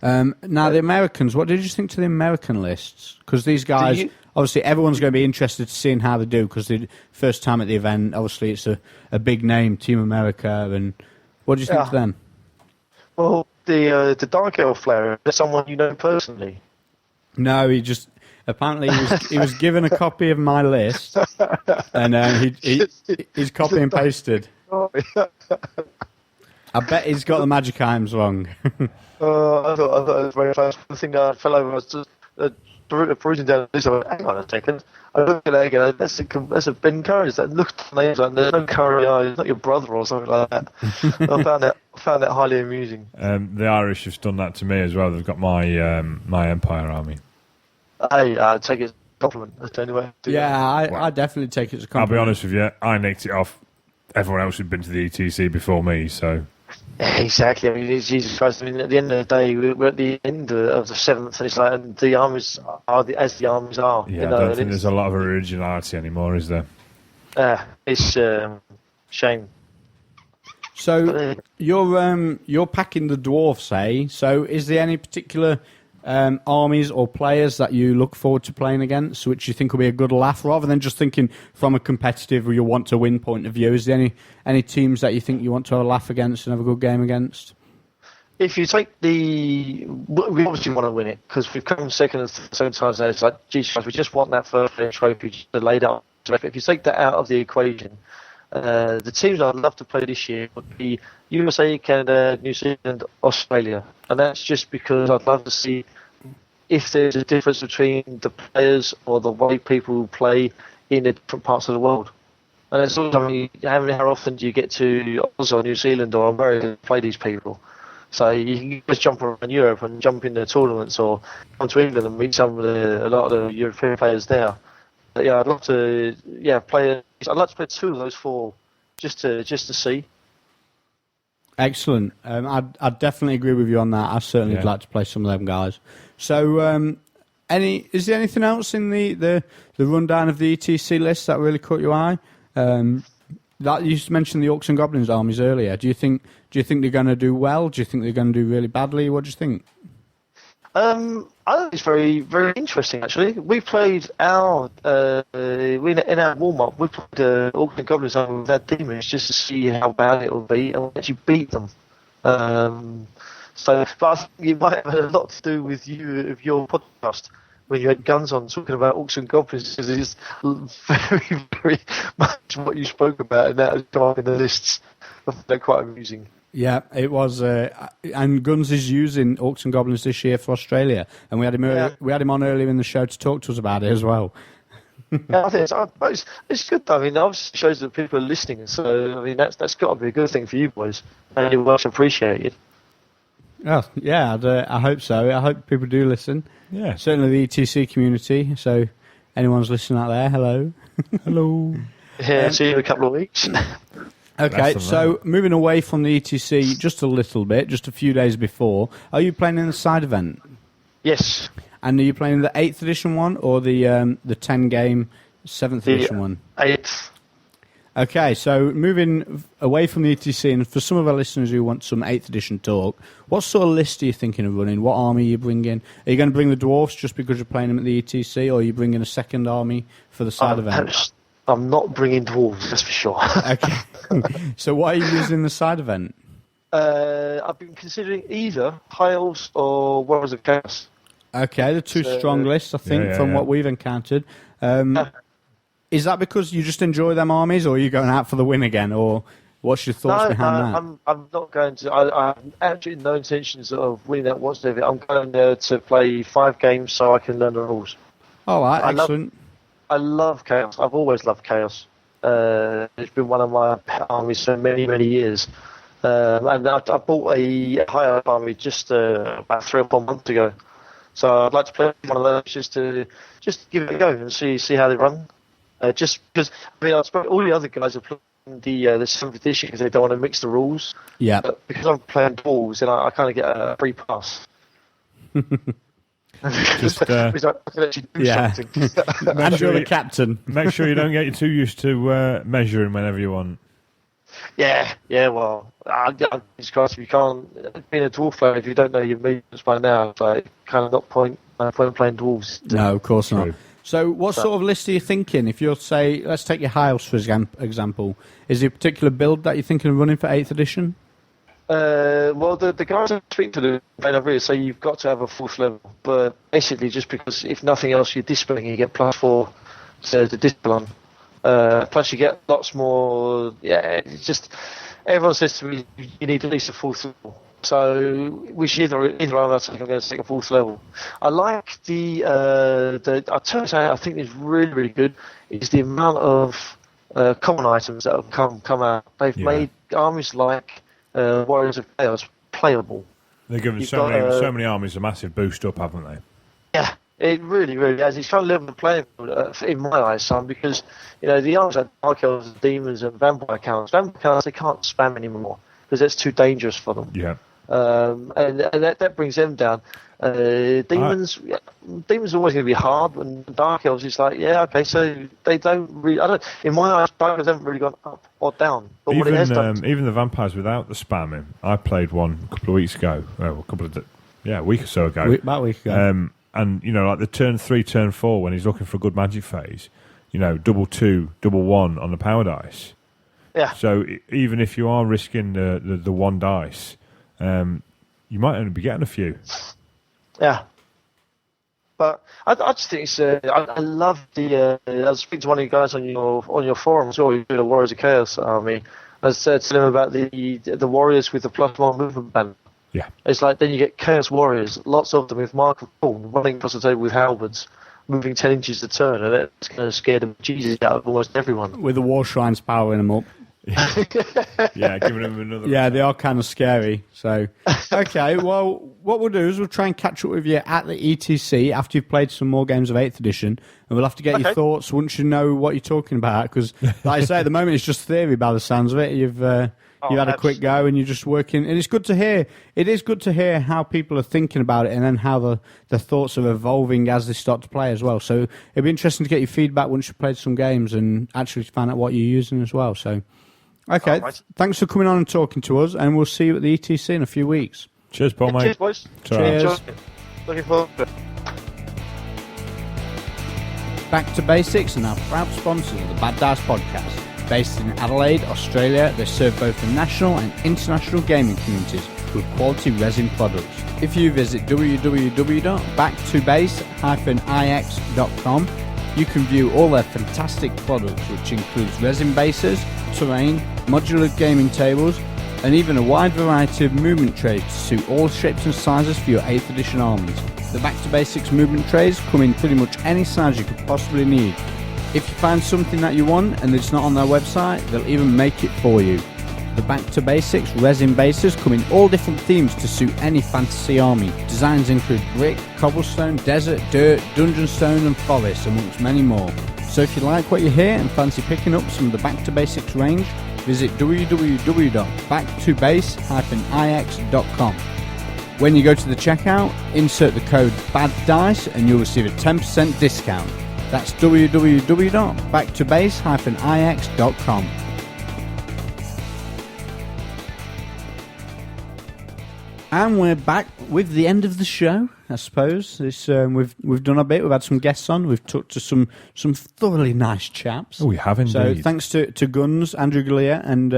Now, the Americans, what did you think to the American lists? Because these guys, obviously, everyone's going to be interested to seeing how they do because the first time at the event, obviously, it's a big name, Team America. And what do you think to them? Well, the Dark Elf Flare, is someone you know personally? No, apparently he was given a copy of my list, and he's copy and pasted. I bet he's got the magic items wrong. I thought it was very fast. The thing I fell over was just perusing down the list. I went, hang on a second. I looked at it again. That's a Ben Curry. That looks at the names like there's no Curry. It's not your brother or something like that. I found that highly amusing. The Irish have done that to me as well. They've got my Empire army. I take it as a compliment. That's the only way to do it. I definitely take it as a compliment. I'll be honest with you. I nicked it off everyone else who'd been to the ETC before me, so... Exactly. I mean, Jesus Christ. I mean, at the end of the day, we're at the end of the 7th, and it's like, and the armies are as the armies are. Yeah, I don't think there's a lot of originality anymore, is there? It's shame. So you're packing the dwarfs, eh? So is there any particular armies or players that you look forward to playing against, which you think will be a good laugh, rather than just thinking from a competitive or you want to win point of view? Is there any teams that you think you want to have a laugh against and have a good game against? If you take we obviously want to win it because we've come second and third times now. It's like, Jesus Christ, we just want that first trophy just to lay down. If you take that out of the equation, the teams I'd love to play this year would be USA, Canada, New Zealand, Australia, and that's just because I'd love to see if there's a difference between the players or the way people play in the different parts of the world. And it's also, I mean, how often do you get to Oz or New Zealand or America to play these people? So you can just jump around Europe and jump in the tournaments, or come to England and meet a lot of the European players there. But yeah, I'd love to play. I'd like to play 2 of those 4 just to see. Excellent. I'd definitely agree with you on that. I certainly would like to play some of them guys. So, is there anything else in the rundown of the ETC list that really caught your eye? That you mentioned the Orcs and Goblins armies earlier. Do you think they're going to do well? Do you think they're going to do really badly? What do you think? I think it's very, very interesting, actually. We played in our warm-up, we played Orcs and Goblins with their demons just to see how bad it will be, and we actually beat them. But I think it might have a lot to do with your podcast, when you had guns on talking about Orcs and Goblins, because it is very, very much what you spoke about, and that has come up in the lists. I find that quite amusing. Yeah, it was, and Guns is using Orcs and Goblins this year for Australia, and we had him on earlier in the show to talk to us about it as well. Yeah, I think it's good though. I mean, it obviously shows that people are listening, so I mean that's got to be a good thing for you boys, and you're much appreciated. Oh, yeah, I hope so. I hope people do listen. Yeah, certainly the ETC community. So anyone's listening out there, hello, hello. Yeah, see you in a couple of weeks. Okay, so moving away from the ETC just a little bit, just a few days before, are you playing in the side event? Yes. And are you playing the 8th edition one or the 10-game 7th edition one? 8th. Okay, so moving away from the ETC, and for some of our listeners who want some 8th edition talk, what sort of list are you thinking of running? What army are you bringing? Are you going to bring the dwarfs just because you're playing them at the ETC, or are you bringing a second army for the side event? I'm not bringing dwarves, that's for sure. Okay. So what are you using in the side event? I've been considering either High Elves or Warriors of Chaos. Okay, the 2 strong lists, I think, from what we've encountered. Is that because you just enjoy them armies, or are you going out for the win again, or What's your thoughts behind that? I'm not going to. I have absolutely no intentions of winning that whatsoever. I'm going there to play 5 games so I can learn the rules. All right, excellent. I love Chaos. I've always loved Chaos. It's been one of my pet armies for many, many years. And I bought a higher army just about 3 or 4 months ago. So I'd like to play one of those just to give it a go and see how they run. Just because I suppose all the other guys are playing the 7th edition because they don't want to mix the rules. Yeah. But because I'm playing duels, then I kind of get a free pass. Just, I can actually do something. And you're the captain. Make sure you don't get too used to measuring whenever you want. Yeah. Well, Jesus Christ, you can't being a dwarf player if you don't know your movements by now. It's like kind of not point playing dwarves. No, of course not. True. So, what sort of list are you thinking? If you're, say, let's take your Hiles for example. Is there a particular build that you're thinking of running for 8th edition? Well, the guys I speak to the really say you've got to have a 4th level, but basically just because if nothing else, you're dispelling, you get +4 to the dispel on. Plus you get lots more. Yeah, it's just everyone says to me you need at least a 4th level. So which either I'm going to take a 4th level. I like I think is really, really good is the amount of common items that have come out. They've made armies like Warriors of Chaos playable. They've given so many armies a massive boost up, haven't they? Yeah, it really, really has. It's trying to level the playing field in my eyes, son, because the armies like Dark Elves, Demons, and Vampire counts. Vampire counts they can't spam anymore because that's too dangerous for them. Yeah. And that brings them down. Demons are always going to be hard, and Dark Elves is like, okay, so they don't really. In my eyes, Dark Elves haven't really gone up or down. But what it has done, even the vampires without the spamming, I played one a couple of weeks ago. A week or so ago. About a week ago. And like the turn 3, turn 4, when he's looking for a good magic phase, double 2, double 1 on the power dice. Yeah. So even if you are risking the 1 dice, you might only be getting a few. Yeah. But I just think it's. I love the. I was speaking to one of you guys on your forum as well. You do the Warriors of Chaos army. I said to them about the Warriors with the +1 movement banner. Yeah. It's like then you get Chaos Warriors, lots of them with Mark of Thorn running across the table with halberds, moving 10 inches a turn, and that's going to scare the Jesus out of almost everyone. With the War Shrines powering them up. Yeah, giving them another. Yeah, they are kind of scary. So, okay, well, what we'll do is we'll try and catch up with you at the ETC after you've played some more games of 8th edition, and we'll have to get your thoughts once you know what you're talking about. Because, like I say, at the moment it's just theory by the sounds of it. You've had a quick go and you're just working, and it's good to hear. It is good to hear how people are thinking about it, and then how the thoughts are evolving as they start to play as well. So it'd be interesting to get your feedback once you've played some games and actually find out what you're using as well. So. Okay, thanks for coming on and talking to us, and we'll see you at the ETC in a few weeks. Cheers, Paul, mate. Cheers, boys. Cheers. Looking forward to it. Back to Basics and our proud sponsors of the Bad Dice Podcast. Based in Adelaide, Australia, they serve both the national and international gaming communities with quality resin products. If you visit www.backtobase-ix.com, you can view all their fantastic products, which includes resin bases, terrain, modular gaming tables, and even a wide variety of movement trays to suit all shapes and sizes for your 8th edition armies. The Back to Basics movement trays come in pretty much any size you could possibly need. If you find something that you want and it's not on their website, they'll even make it for you. The Back to Basics resin bases come in all different themes to suit any fantasy army. Designs include brick, cobblestone, desert, dirt, dungeon stone and forest, amongst many more. So if you like what you hear and fancy picking up some of the Back to Basics range, visit www.backtobase-ix.com. When you go to the checkout, insert the code BADDICE and you'll receive a 10% discount. That's www.backtobase-ix.com. And we're back with the end of the show, I suppose. We've done a bit. We've had some guests on. We've talked to some thoroughly nice chaps. Oh, we have indeed. So thanks to Guns, Andrew Galea, and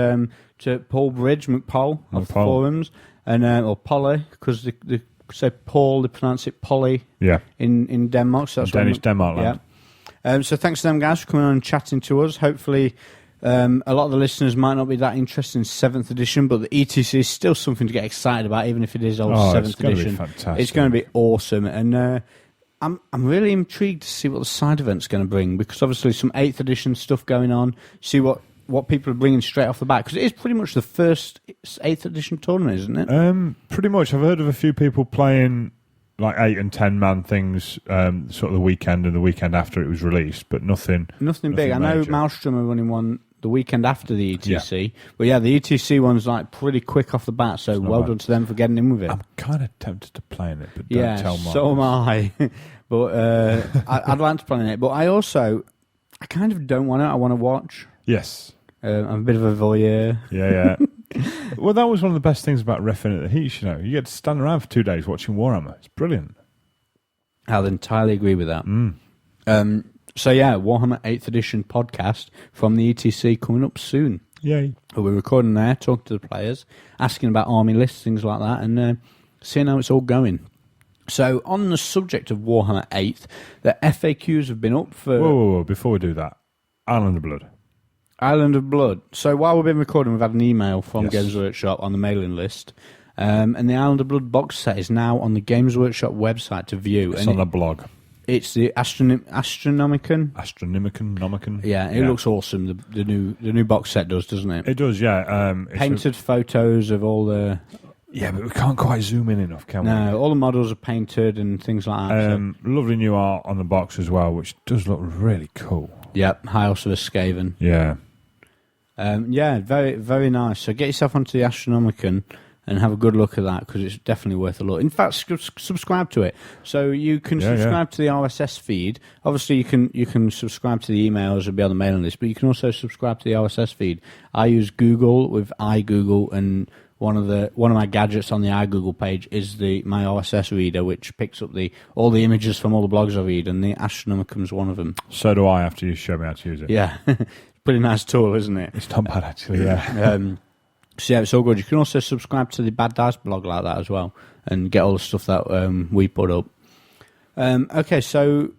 to Paul Bridge, McPaul of the forums, and or Polly, because they say Paul, they pronounce it Polly. Yeah. In Denmark. So that's Danish Denmark land. Yeah. So thanks to them guys for coming on and chatting to us. Hopefully A lot of the listeners might not be that interested in 7th edition, but the ETC is still something to get excited about, even if it is old 7th edition. It's going to be awesome. And I'm really intrigued to see what the side event's going to bring, because obviously some 8th edition stuff going on, see what people are bringing straight off the bat, because it is pretty much the first 8th edition tournament, isn't it? Pretty much. I've heard of a few people playing like 8 and 10 man things sort of the weekend and the weekend after it was released, but nothing big. I know Maelstrom are running one the weekend after the ETC, but the ETC one's like pretty quick off the bat, so well done to them for getting in with it. I'm kind of tempted to play in it, but don't tell Mark. So am I. But I'd like to play in it, but I kind of don't want it. I want to watch. Yes. I'm a bit of a voyeur. Yeah. Well, that was one of the best things about reffing at the Heat, You get to stand around for 2 days watching Warhammer. It's brilliant. I'll entirely agree with that. Warhammer 8th Edition podcast from the ETC coming up soon. Yay. We're recording there, talking to the players, asking about army lists, things like that, and seeing how it's all going. So, on the subject of Warhammer 8th, the FAQs have been up for... Whoa. Before we do that, Island of Blood. Island of Blood. So while we've been recording, we've had an email from Games Workshop on the mailing list, and the Island of Blood box set is now on the Games Workshop website to view. It's on the blog. It's the Astronomicon. Yeah, it looks awesome. The new box set doesn't it? It does, yeah. Painted photos of all the... Yeah, but we can't quite zoom in enough, can we? No, all the models are painted and things like that. Lovely new art on the box as well, which does look really cool. Yep, House of Skaven. Yeah. Very, very nice. So get yourself onto the Astronomicon and have a good look at that, because it's definitely worth a look. In fact, subscribe to it. So you can subscribe to the RSS feed. Obviously, you can subscribe to the emails and be on the mailing list, but you can also subscribe to the RSS feed. I use Google with iGoogle, and one of my gadgets on the iGoogle page is my RSS reader, which picks up all the images from all the blogs I read, and the Astronomicon's one of them. So do I, after you show me how to use it. Yeah, pretty nice tool, isn't it? It's not bad, actually, yeah. So it's all good. You can also subscribe to the Bad Dice blog like that as well, and get all the stuff that we put up. Okay, so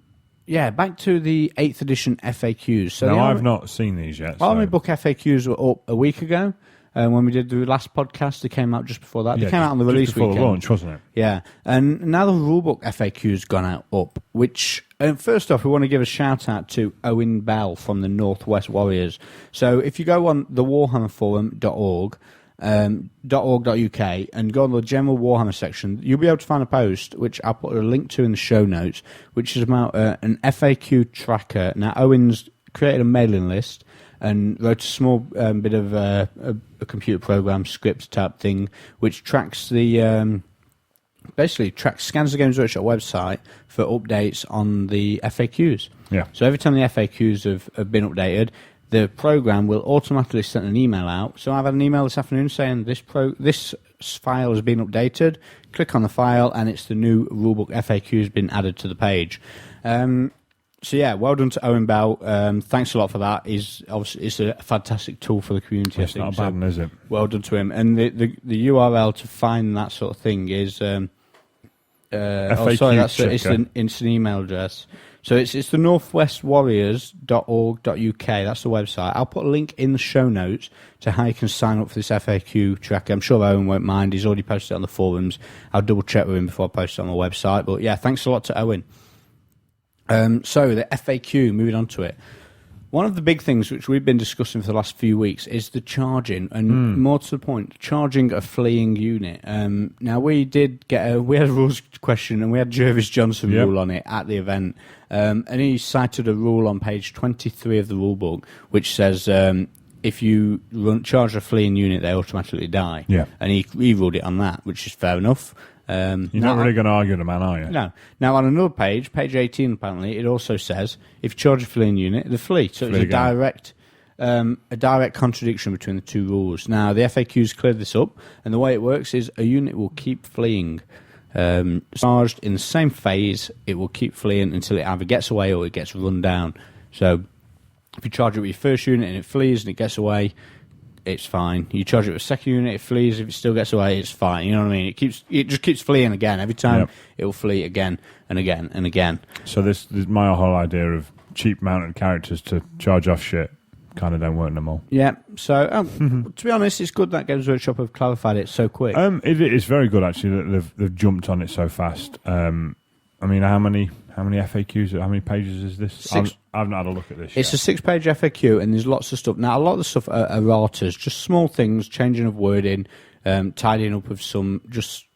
back to the 8th edition FAQs. So I've not seen these yet. Army Book FAQs were up a week ago. When we did the last podcast, they came out just before that. They came out on the release before weekend. The launch, wasn't it? Yeah, and now the rulebook FAQ's gone up, which, first off, we want to give a shout-out to Owen Bell from the Northwest Warriors. So if you go on the warhammerforum.org, .org.uk, and go on the general Warhammer section, you'll be able to find a post, which I'll put a link to in the show notes, which is about an FAQ tracker. Now, Owen's created a mailing list and wrote a small bit of a computer program script type thing, which tracks scans the Games Workshop website for updates on the FAQs. Yeah. So every time the FAQs have been updated, the program will automatically send an email out. So I've had an email this afternoon saying this file has been updated. Click on the file, and it's the new rulebook FAQ has been added to the page. Well done to Owen Bell. Thanks a lot for that. It's a fantastic tool for the community. It's not bad, is it? Well done to him. And the URL to find that sort of thing is FAQ it's an email address. So it's the northwestwarriors.org.uk. That's the website. I'll put a link in the show notes to how you can sign up for this FAQ tracker. I'm sure Owen won't mind. He's already posted it on the forums. I'll double check with him before I post it on the website. But yeah, thanks a lot to Owen. So the FAQ, moving on to it. One of the big things which we've been discussing for the last few weeks is the charging, and more to the point, charging a fleeing unit. Now we had a rules question, and we had Jervis Johnson rule on it at the event, and he cited a rule on page 23 of the rule book, which says if you charge a fleeing unit, they automatically die. Yeah. And he ruled it on that, which is fair enough. You're not really going to argue the man, are you? No. Now, on another page 18 apparently, it also says if you charge a fleeing unit, they flee. So it's a direct contradiction between the two rules. Now, the FAQs cleared this up, and the way it works is a unit will keep fleeing. Charged in the same phase, it will keep fleeing until it either gets away or it gets run down. So if you charge it with your first unit and it flees and it gets away, it's fine. You charge it with a second unit, it flees. If it still gets away, it's fine. You know what I mean? It just keeps fleeing again. Every time it will flee again and again and again. So this is my whole idea of cheap mounted characters to charge off shit. kind of don't work no more. Yeah, so to be honest, it's good that Games Workshop have clarified it so quick. It is very good actually that they've jumped on it so fast. I mean, how many FAQs? How many pages is this? I've not had a look at this. It's a 6-page FAQ, and there's lots of stuff. Now, a lot of the stuff are erratas, just small things, changing of wording, tidying up of some, just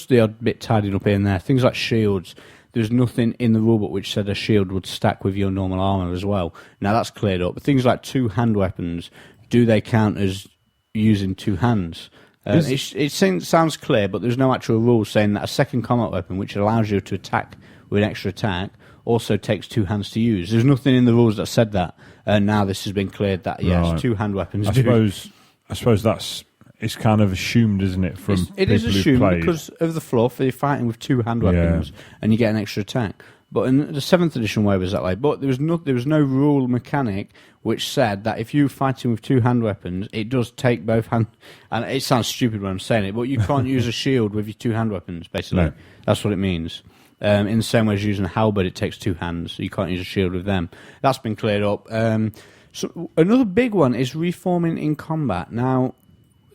the odd bit tidying up here and there. Things like shields. There's nothing in the rulebook which said a shield would stack with your normal armour as well. Now, that's cleared up. But things like 2-hand weapons, do they count as using 2 hands? It sounds clear, but there's no actual rule saying that a second combat weapon, which allows you to attack with an extra attack, also takes 2 hands to use. There's nothing in the rules that said that. And now this has been cleared that, yes, right. 2-hand weapons I suppose it's kind of assumed, isn't it, from it is people who've assumed played. because of the fluff. You're fighting with 2-hand weapons, and you get an extra attack. But in the 7th edition way was that way. But there was no rule mechanic which said that if you're fighting with 2-hand weapons, it does take both hands. And it sounds stupid when I'm saying it, but you can't use a shield with your 2-hand weapons. Basically, No. That's what it means. In the same way as using a halberd, it takes 2 hands. So you can't use a shield with them. That's been cleared up. So another big one is reforming in combat. Now,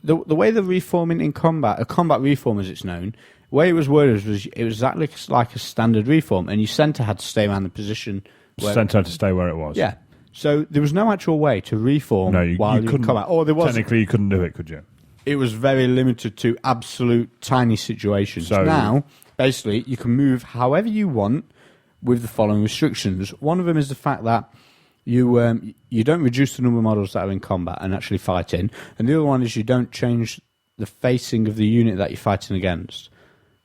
the way the reforming in combat, a combat reform as it's known, the way it was worded was it was exactly like a standard reform, and your centre had to stay around the position. Centre had to stay where it was. Yeah. So there was no actual way to reform while you couldn't. combat. Or there was. Technically, you couldn't do it, could you? It was very limited to absolute tiny situations. So now, basically, you can move however you want with the following restrictions. One of them is the fact that you don't reduce the number of models that are in combat and actually fighting, and the other one is you don't change the facing of the unit that you're fighting against.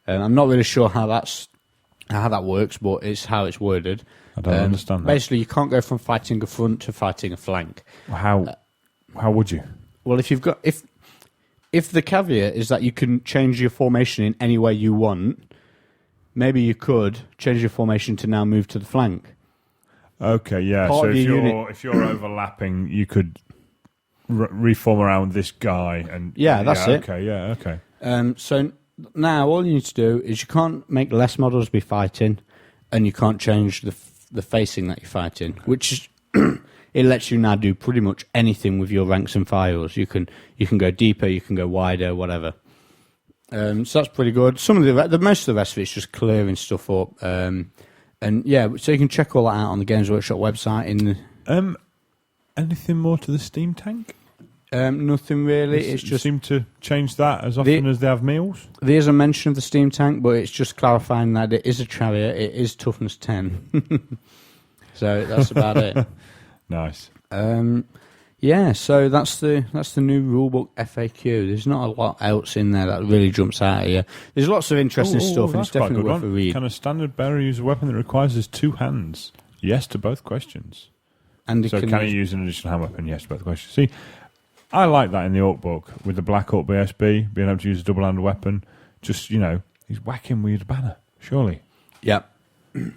I'm not really sure how that works, but it's how it's worded. I don't understand that. Basically, you can't go from fighting a front to fighting a flank. How would you? Well, if the caveat is that you can change your formation in any way you want, maybe you could change your formation to now move to the flank. Okay, yeah. Part So of if you're overlapping, you could reform around this guy, and that's it. Okay, yeah, okay. So now all you need to do is you can't make less models be fighting, and you can't change the facing that you're fighting, which is it lets you now do pretty much anything with your ranks and files. You can go deeper, you can go wider, whatever. So that's pretty good. Some of the most of the rest of it's just clearing stuff up. And yeah, so you can check all that out on the Games Workshop website. Anything more to the Steam Tank? Nothing really. It's just seem to change that as often as they have meals. There's a mention of the Steam Tank, but it's just clarifying that it is a chariot. It is toughness 10. So that's about it. Nice. Yeah, so that's the new rulebook FAQ. There's not a lot else in there that really jumps out at you. There's lots of interesting stuff, and it's definitely worth a read. Can a standard bearer use a weapon that requires his 2 hands? Yes to both questions. And so can he use an additional hand weapon? Yes to both questions. See, I like that in the Orc book with the Black Orc BSB being able to use a double-handed weapon. Just he's whacking with a banner. Surely. Yeah. And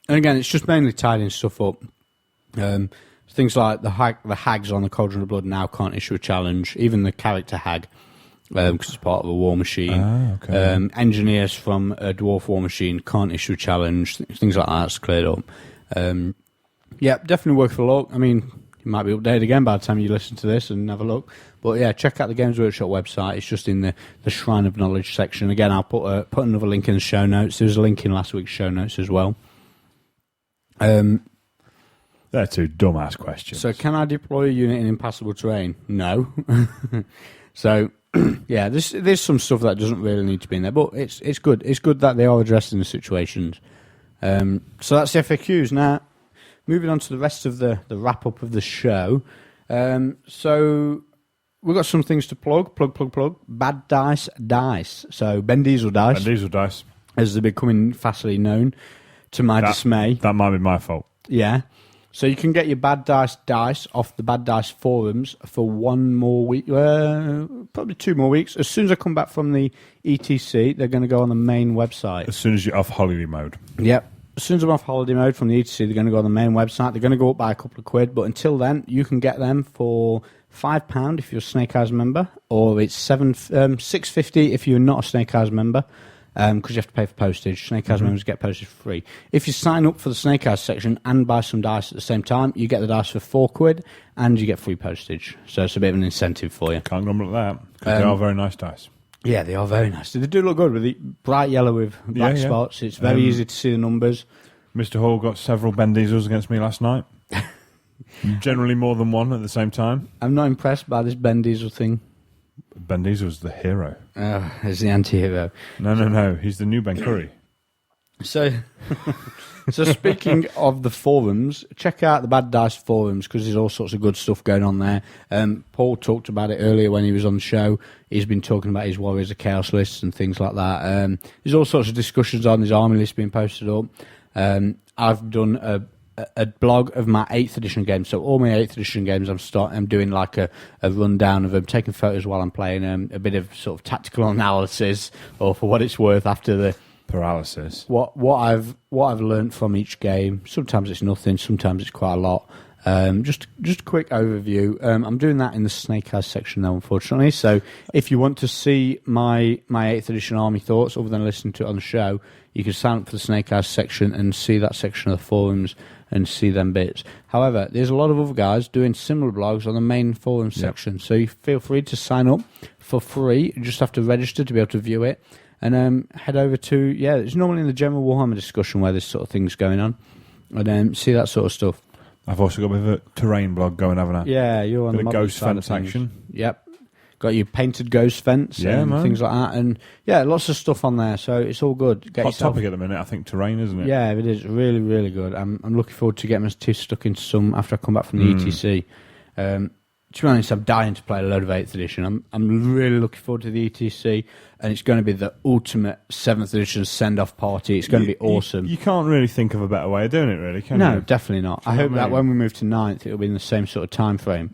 again, it's just mainly tidying stuff up. Things like the hags on the Cauldron of Blood now can't issue a challenge. Even the character hag, because it's part of a war machine. Okay. Engineers from a dwarf war machine can't issue a challenge. Things like that's cleared up. Yeah, definitely worth a look. I mean, it might be updated again by the time you listen to this and have a look. But yeah, check out the Games Workshop website. It's just in the Shrine of Knowledge section. Again, I'll put another link in the show notes. There's a link in last week's show notes as well. They're 2 dumbass questions. So can I deploy a unit in impassable terrain? No. So, yeah, there's some stuff that doesn't really need to be in there, but it's good. It's good that they are addressing the situations. So that's the FAQs. Now, moving on to the rest of the wrap-up of the show. So we've got some things to plug. Bad Dice. So Ben Diesel Dice. Ben Diesel Dice. As they're becoming fastly known, to my dismay. That might be my fault. Yeah. So you can get your Bad Dice off the Bad Dice forums for 1 more week, probably 2 more weeks. As soon as I come back from the ETC, they're going to go on the main website. As soon as you're off holiday mode. Yep. As soon as I'm off holiday mode from the ETC, they're going to go on the main website. They're going to go up by a couple of quid, but until then, you can get them for £5 if you're a Snake Eyes member, or it's $6.50 if you're not a Snake Eyes member. because you have to pay for postage. Snake Eyes members get postage for free. If you sign up for the Snake Eyes section and buy some dice at the same time, you get the dice for £4 and you get free postage. So it's a bit of an incentive for you. Can't grumble at that, because they are very nice dice. Yeah, they are very nice. They do look good with the bright yellow with black spots. It's very easy to see the numbers. Mr. Hall got several Ben Diesels against me last night. Generally more than one at the same time. I'm not impressed by this Ben Diesel thing. Ben Diesel's the hero. He's the anti-hero. No. He's the new Ben Curry. So speaking of the forums, check out the Bad Dice forums because there's all sorts of good stuff going on there. Paul talked about it earlier when he was on the show. He's been talking about his Warriors of Chaos lists and things like that. There's all sorts of discussions on his army list being posted up. I've done a blog of my 8th edition games. So all my 8th edition games, I'm doing like a rundown of them, taking photos while I'm playing a bit of sort of tactical analysis, or for what it's worth after the paralysis. What I've learned from each game. Sometimes it's nothing, sometimes it's quite a lot. Just a quick overview. I'm doing that in the Snake Eyes section now, unfortunately. So if you want to see my 8th edition army thoughts, other than listening to it on the show, you can sign up for the Snake Eyes section and see that section of the forums and see them bits. However, there's a lot of other guys doing similar blogs on the main forum section. So you feel free to sign up for free. You just have to register to be able to view it. And head over to, it's normally in the general Warhammer discussion where this sort of thing's going on. And see that sort of stuff. I've also got a bit of a terrain blog going, haven't I? Yeah, you're on the ghost fence action. Yep. Got your painted ghost fence and things like that. And lots of stuff on there. So it's all good. Hot topic at the minute, I think, terrain, isn't it? Yeah, it is. Really, really good. I'm looking forward to getting my teeth stuck into some after I come back from the ETC. To be honest, I'm dying to play a load of 8th edition. I'm really looking forward to the ETC, and it's going to be the ultimate 7th edition send-off party. It's going to be awesome. You can't really think of a better way of doing it, really, can you? No, definitely not. I hope that when we move to 9th, it'll be in the same sort of time frame.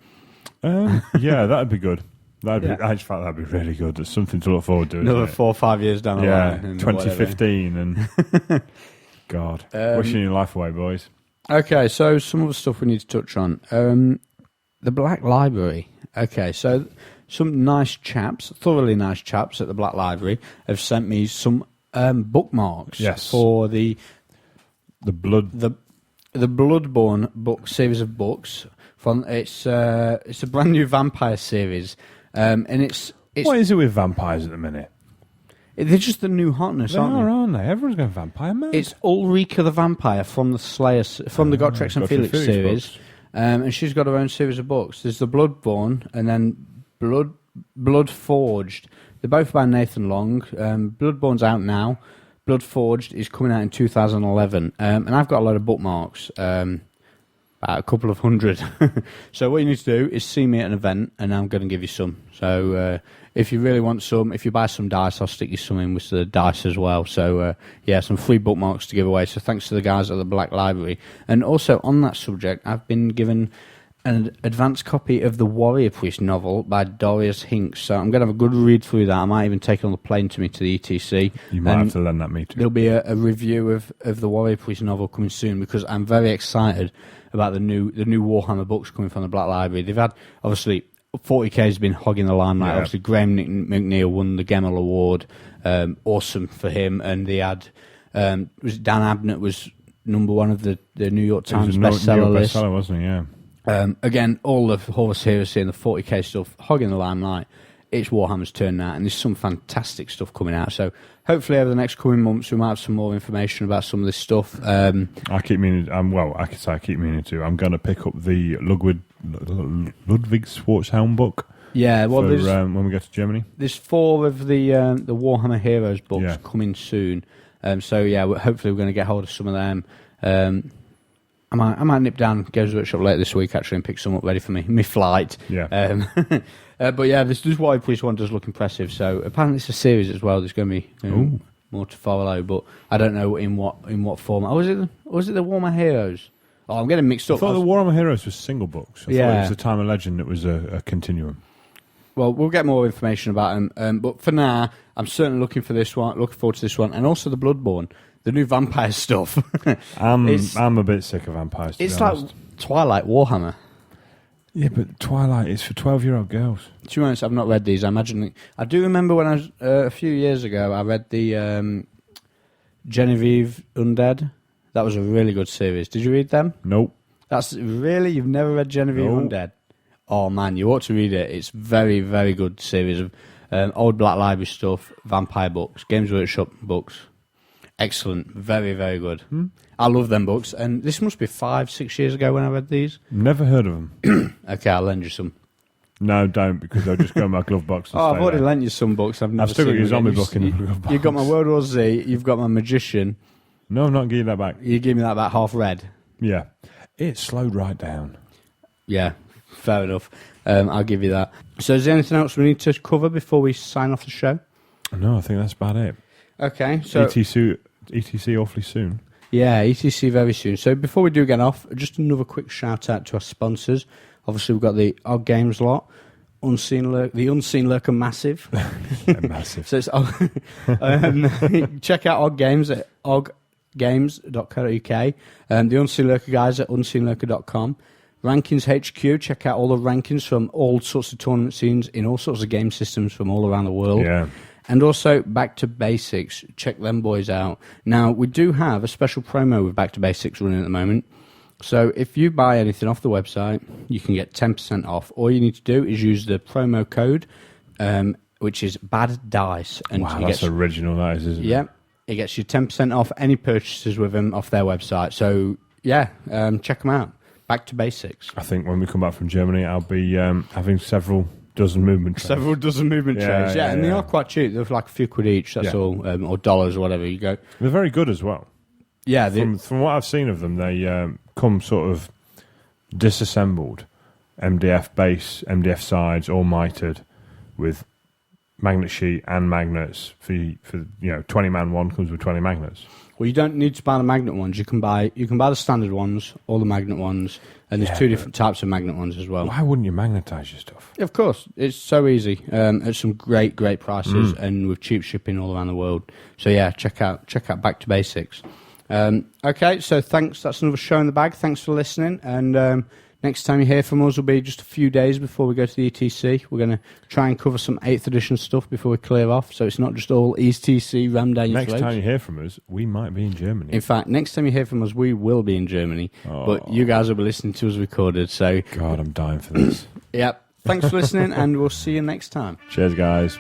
Yeah, that'd be good. That'd be really good. There's something to look forward to. Another 4 or 5 years down the line. 2015 and God, wishing your life away, boys. Okay, so some other stuff we need to touch on. The Black Library. Okay, so some nice chaps, thoroughly nice chaps at the Black Library have sent me some bookmarks for the Bloodborne book series of books. It's a brand new vampire series, and it's what is it with vampires at the minute? They're just the new hotness, aren't they? Everyone's going vampire mad. It's Ulrika the Vampire from the Gottrex and Felix series. Books. And she's got her own series of books. There's the Bloodborne and then Blood Forged. They're both by Nathan Long. Bloodborne's out now. Blood Forged is coming out in 2011. And I've got a lot of bookmarks, about a couple of hundred. So what you need to do is see me at an event, and I'm going to give you some. So if you really want some, if you buy some dice, I'll stick you some in with the dice as well. So some free bookmarks to give away. So thanks to the guys at the Black Library. And also on that subject, I've been given an advanced copy of the Warrior Priest novel by Darius Hinks. So I'm going to have a good read through that. I might even take it on the plane to me to the ETC. You might have to lend that me too. There'll be a review of the Warrior Priest novel coming soon, because I'm very excited about the new Warhammer books coming from the Black Library. They've had, obviously, 40k has been hogging the limelight. Obviously, Graham McNeil won the Gemmell Award. Awesome for him. And they had Dan Abnett was number one of the New York Times bestseller list. Bestseller, wasn't he? Yeah. Again, all the Horus Heresy and the 40k stuff hogging the limelight. It's Warhammer's turn now, and there's some fantastic stuff coming out. So hopefully over the next coming months we might have some more information about some of this stuff. I keep meaning. I could say I keep meaning to. I'm going to pick up the Ludwig Schwarzhelm book. Yeah, well, when we go to Germany, there's 4 of the Warhammer Heroes books coming soon. Hopefully we're going to get hold of some of them. I might nip down Games Workshop later this week actually and pick some up ready for me flight. Yeah. But yeah, this Warrior Priest one does look impressive. So apparently it's a series as well. There's going to be more to follow, but I don't know in what format. Was it the Warhammer Heroes? Oh, I'm getting mixed up. I thought the Warhammer Heroes was single books. I thought it was the Time of Legend that was a continuum. Well, we'll get more information about them. But for now, I'm certainly looking forward to this one, and also the Bloodborne. The new vampire stuff. I'm a bit sick of vampires. It's like Twilight Warhammer. Yeah, but Twilight is for 12-year-old girls. To be honest, I've not read these. I do remember when I was a few years ago. I read the Genevieve Undead. That was a really good series. Did you read them? Nope. That's really, you've never read Genevieve Undead? Oh man, you ought to read it. It's very, very good series of old Black Library stuff, vampire books, Games Workshop books. Excellent, very, very good. I love them books, and this must be 5-6 years ago when I read these. Never heard of them. Okay, I'll lend you some. No, don't, because I'll just go in my glove box. And I've stay already there. lent you some books. I've still got your them zombie again. book in the glove box. You've got my World War Z. You've got my Magician. No, I'm not giving that back. You give me that about half read. Yeah, it slowed right down. Yeah, fair enough. I'll give you that. So is there anything else we need to cover before we sign off the show? No, I think that's about it. Okay, so... ETC awfully soon. Yeah, ETC very soon. So before we do get off, just another quick shout out to our sponsors. Obviously, we've got the Odd Games lot, the Unseen Lurker Massive. Massive. So it's check out Odd Games at ogggames.co.uk. The Unseen Lurker guys at unseenlurker.com. Rankings HQ, check out all the rankings from all sorts of tournament scenes in all sorts of game systems from all around the world. Yeah. And also, Back to Basics. Check them boys out. Now, we do have a special promo with Back to Basics running at the moment. So, if you buy anything off the website, you can get 10% off. All you need to do is use the promo code, which is Bad Dice. And Wow, that's original, that is, isn't it? Yeah, it gets you 10% off any purchases with them off their website. So, yeah, check them out. Back to Basics. I think when we come back from Germany, I'll be having several dozen movement trays. Several dozen movement trays, yeah, and they are quite cheap. They're like a few quid each, that's all, or dollars or whatever you go. They're very good as well. Yeah, from what I've seen of them, they come sort of disassembled, MDF base, MDF sides, all mitered with magnet sheet and magnets for 20-man one comes with 20 magnets. Well, you don't need to buy the magnet ones. You can buy the standard ones, all the magnet ones, and there's two different types of magnet ones as well. Why wouldn't you magnetize your stuff? Of course, it's so easy at some great prices and with cheap shipping all around the world. So yeah, check out Back to Basics. Okay, so thanks. That's another show in the bag. Thanks for listening, and next time you hear from us will be just a few days before we go to the ETC. We're going to try and cover some 8th edition stuff before we clear off, so it's not just all ETC rammed down your Next throat. time you hear from us, we might be in Germany. In fact, next time you hear from us, we will be in Germany, but you guys will be listening to us recorded. So, God, I'm dying for this. Yep. Thanks for listening, and we'll see you next time. Cheers, guys.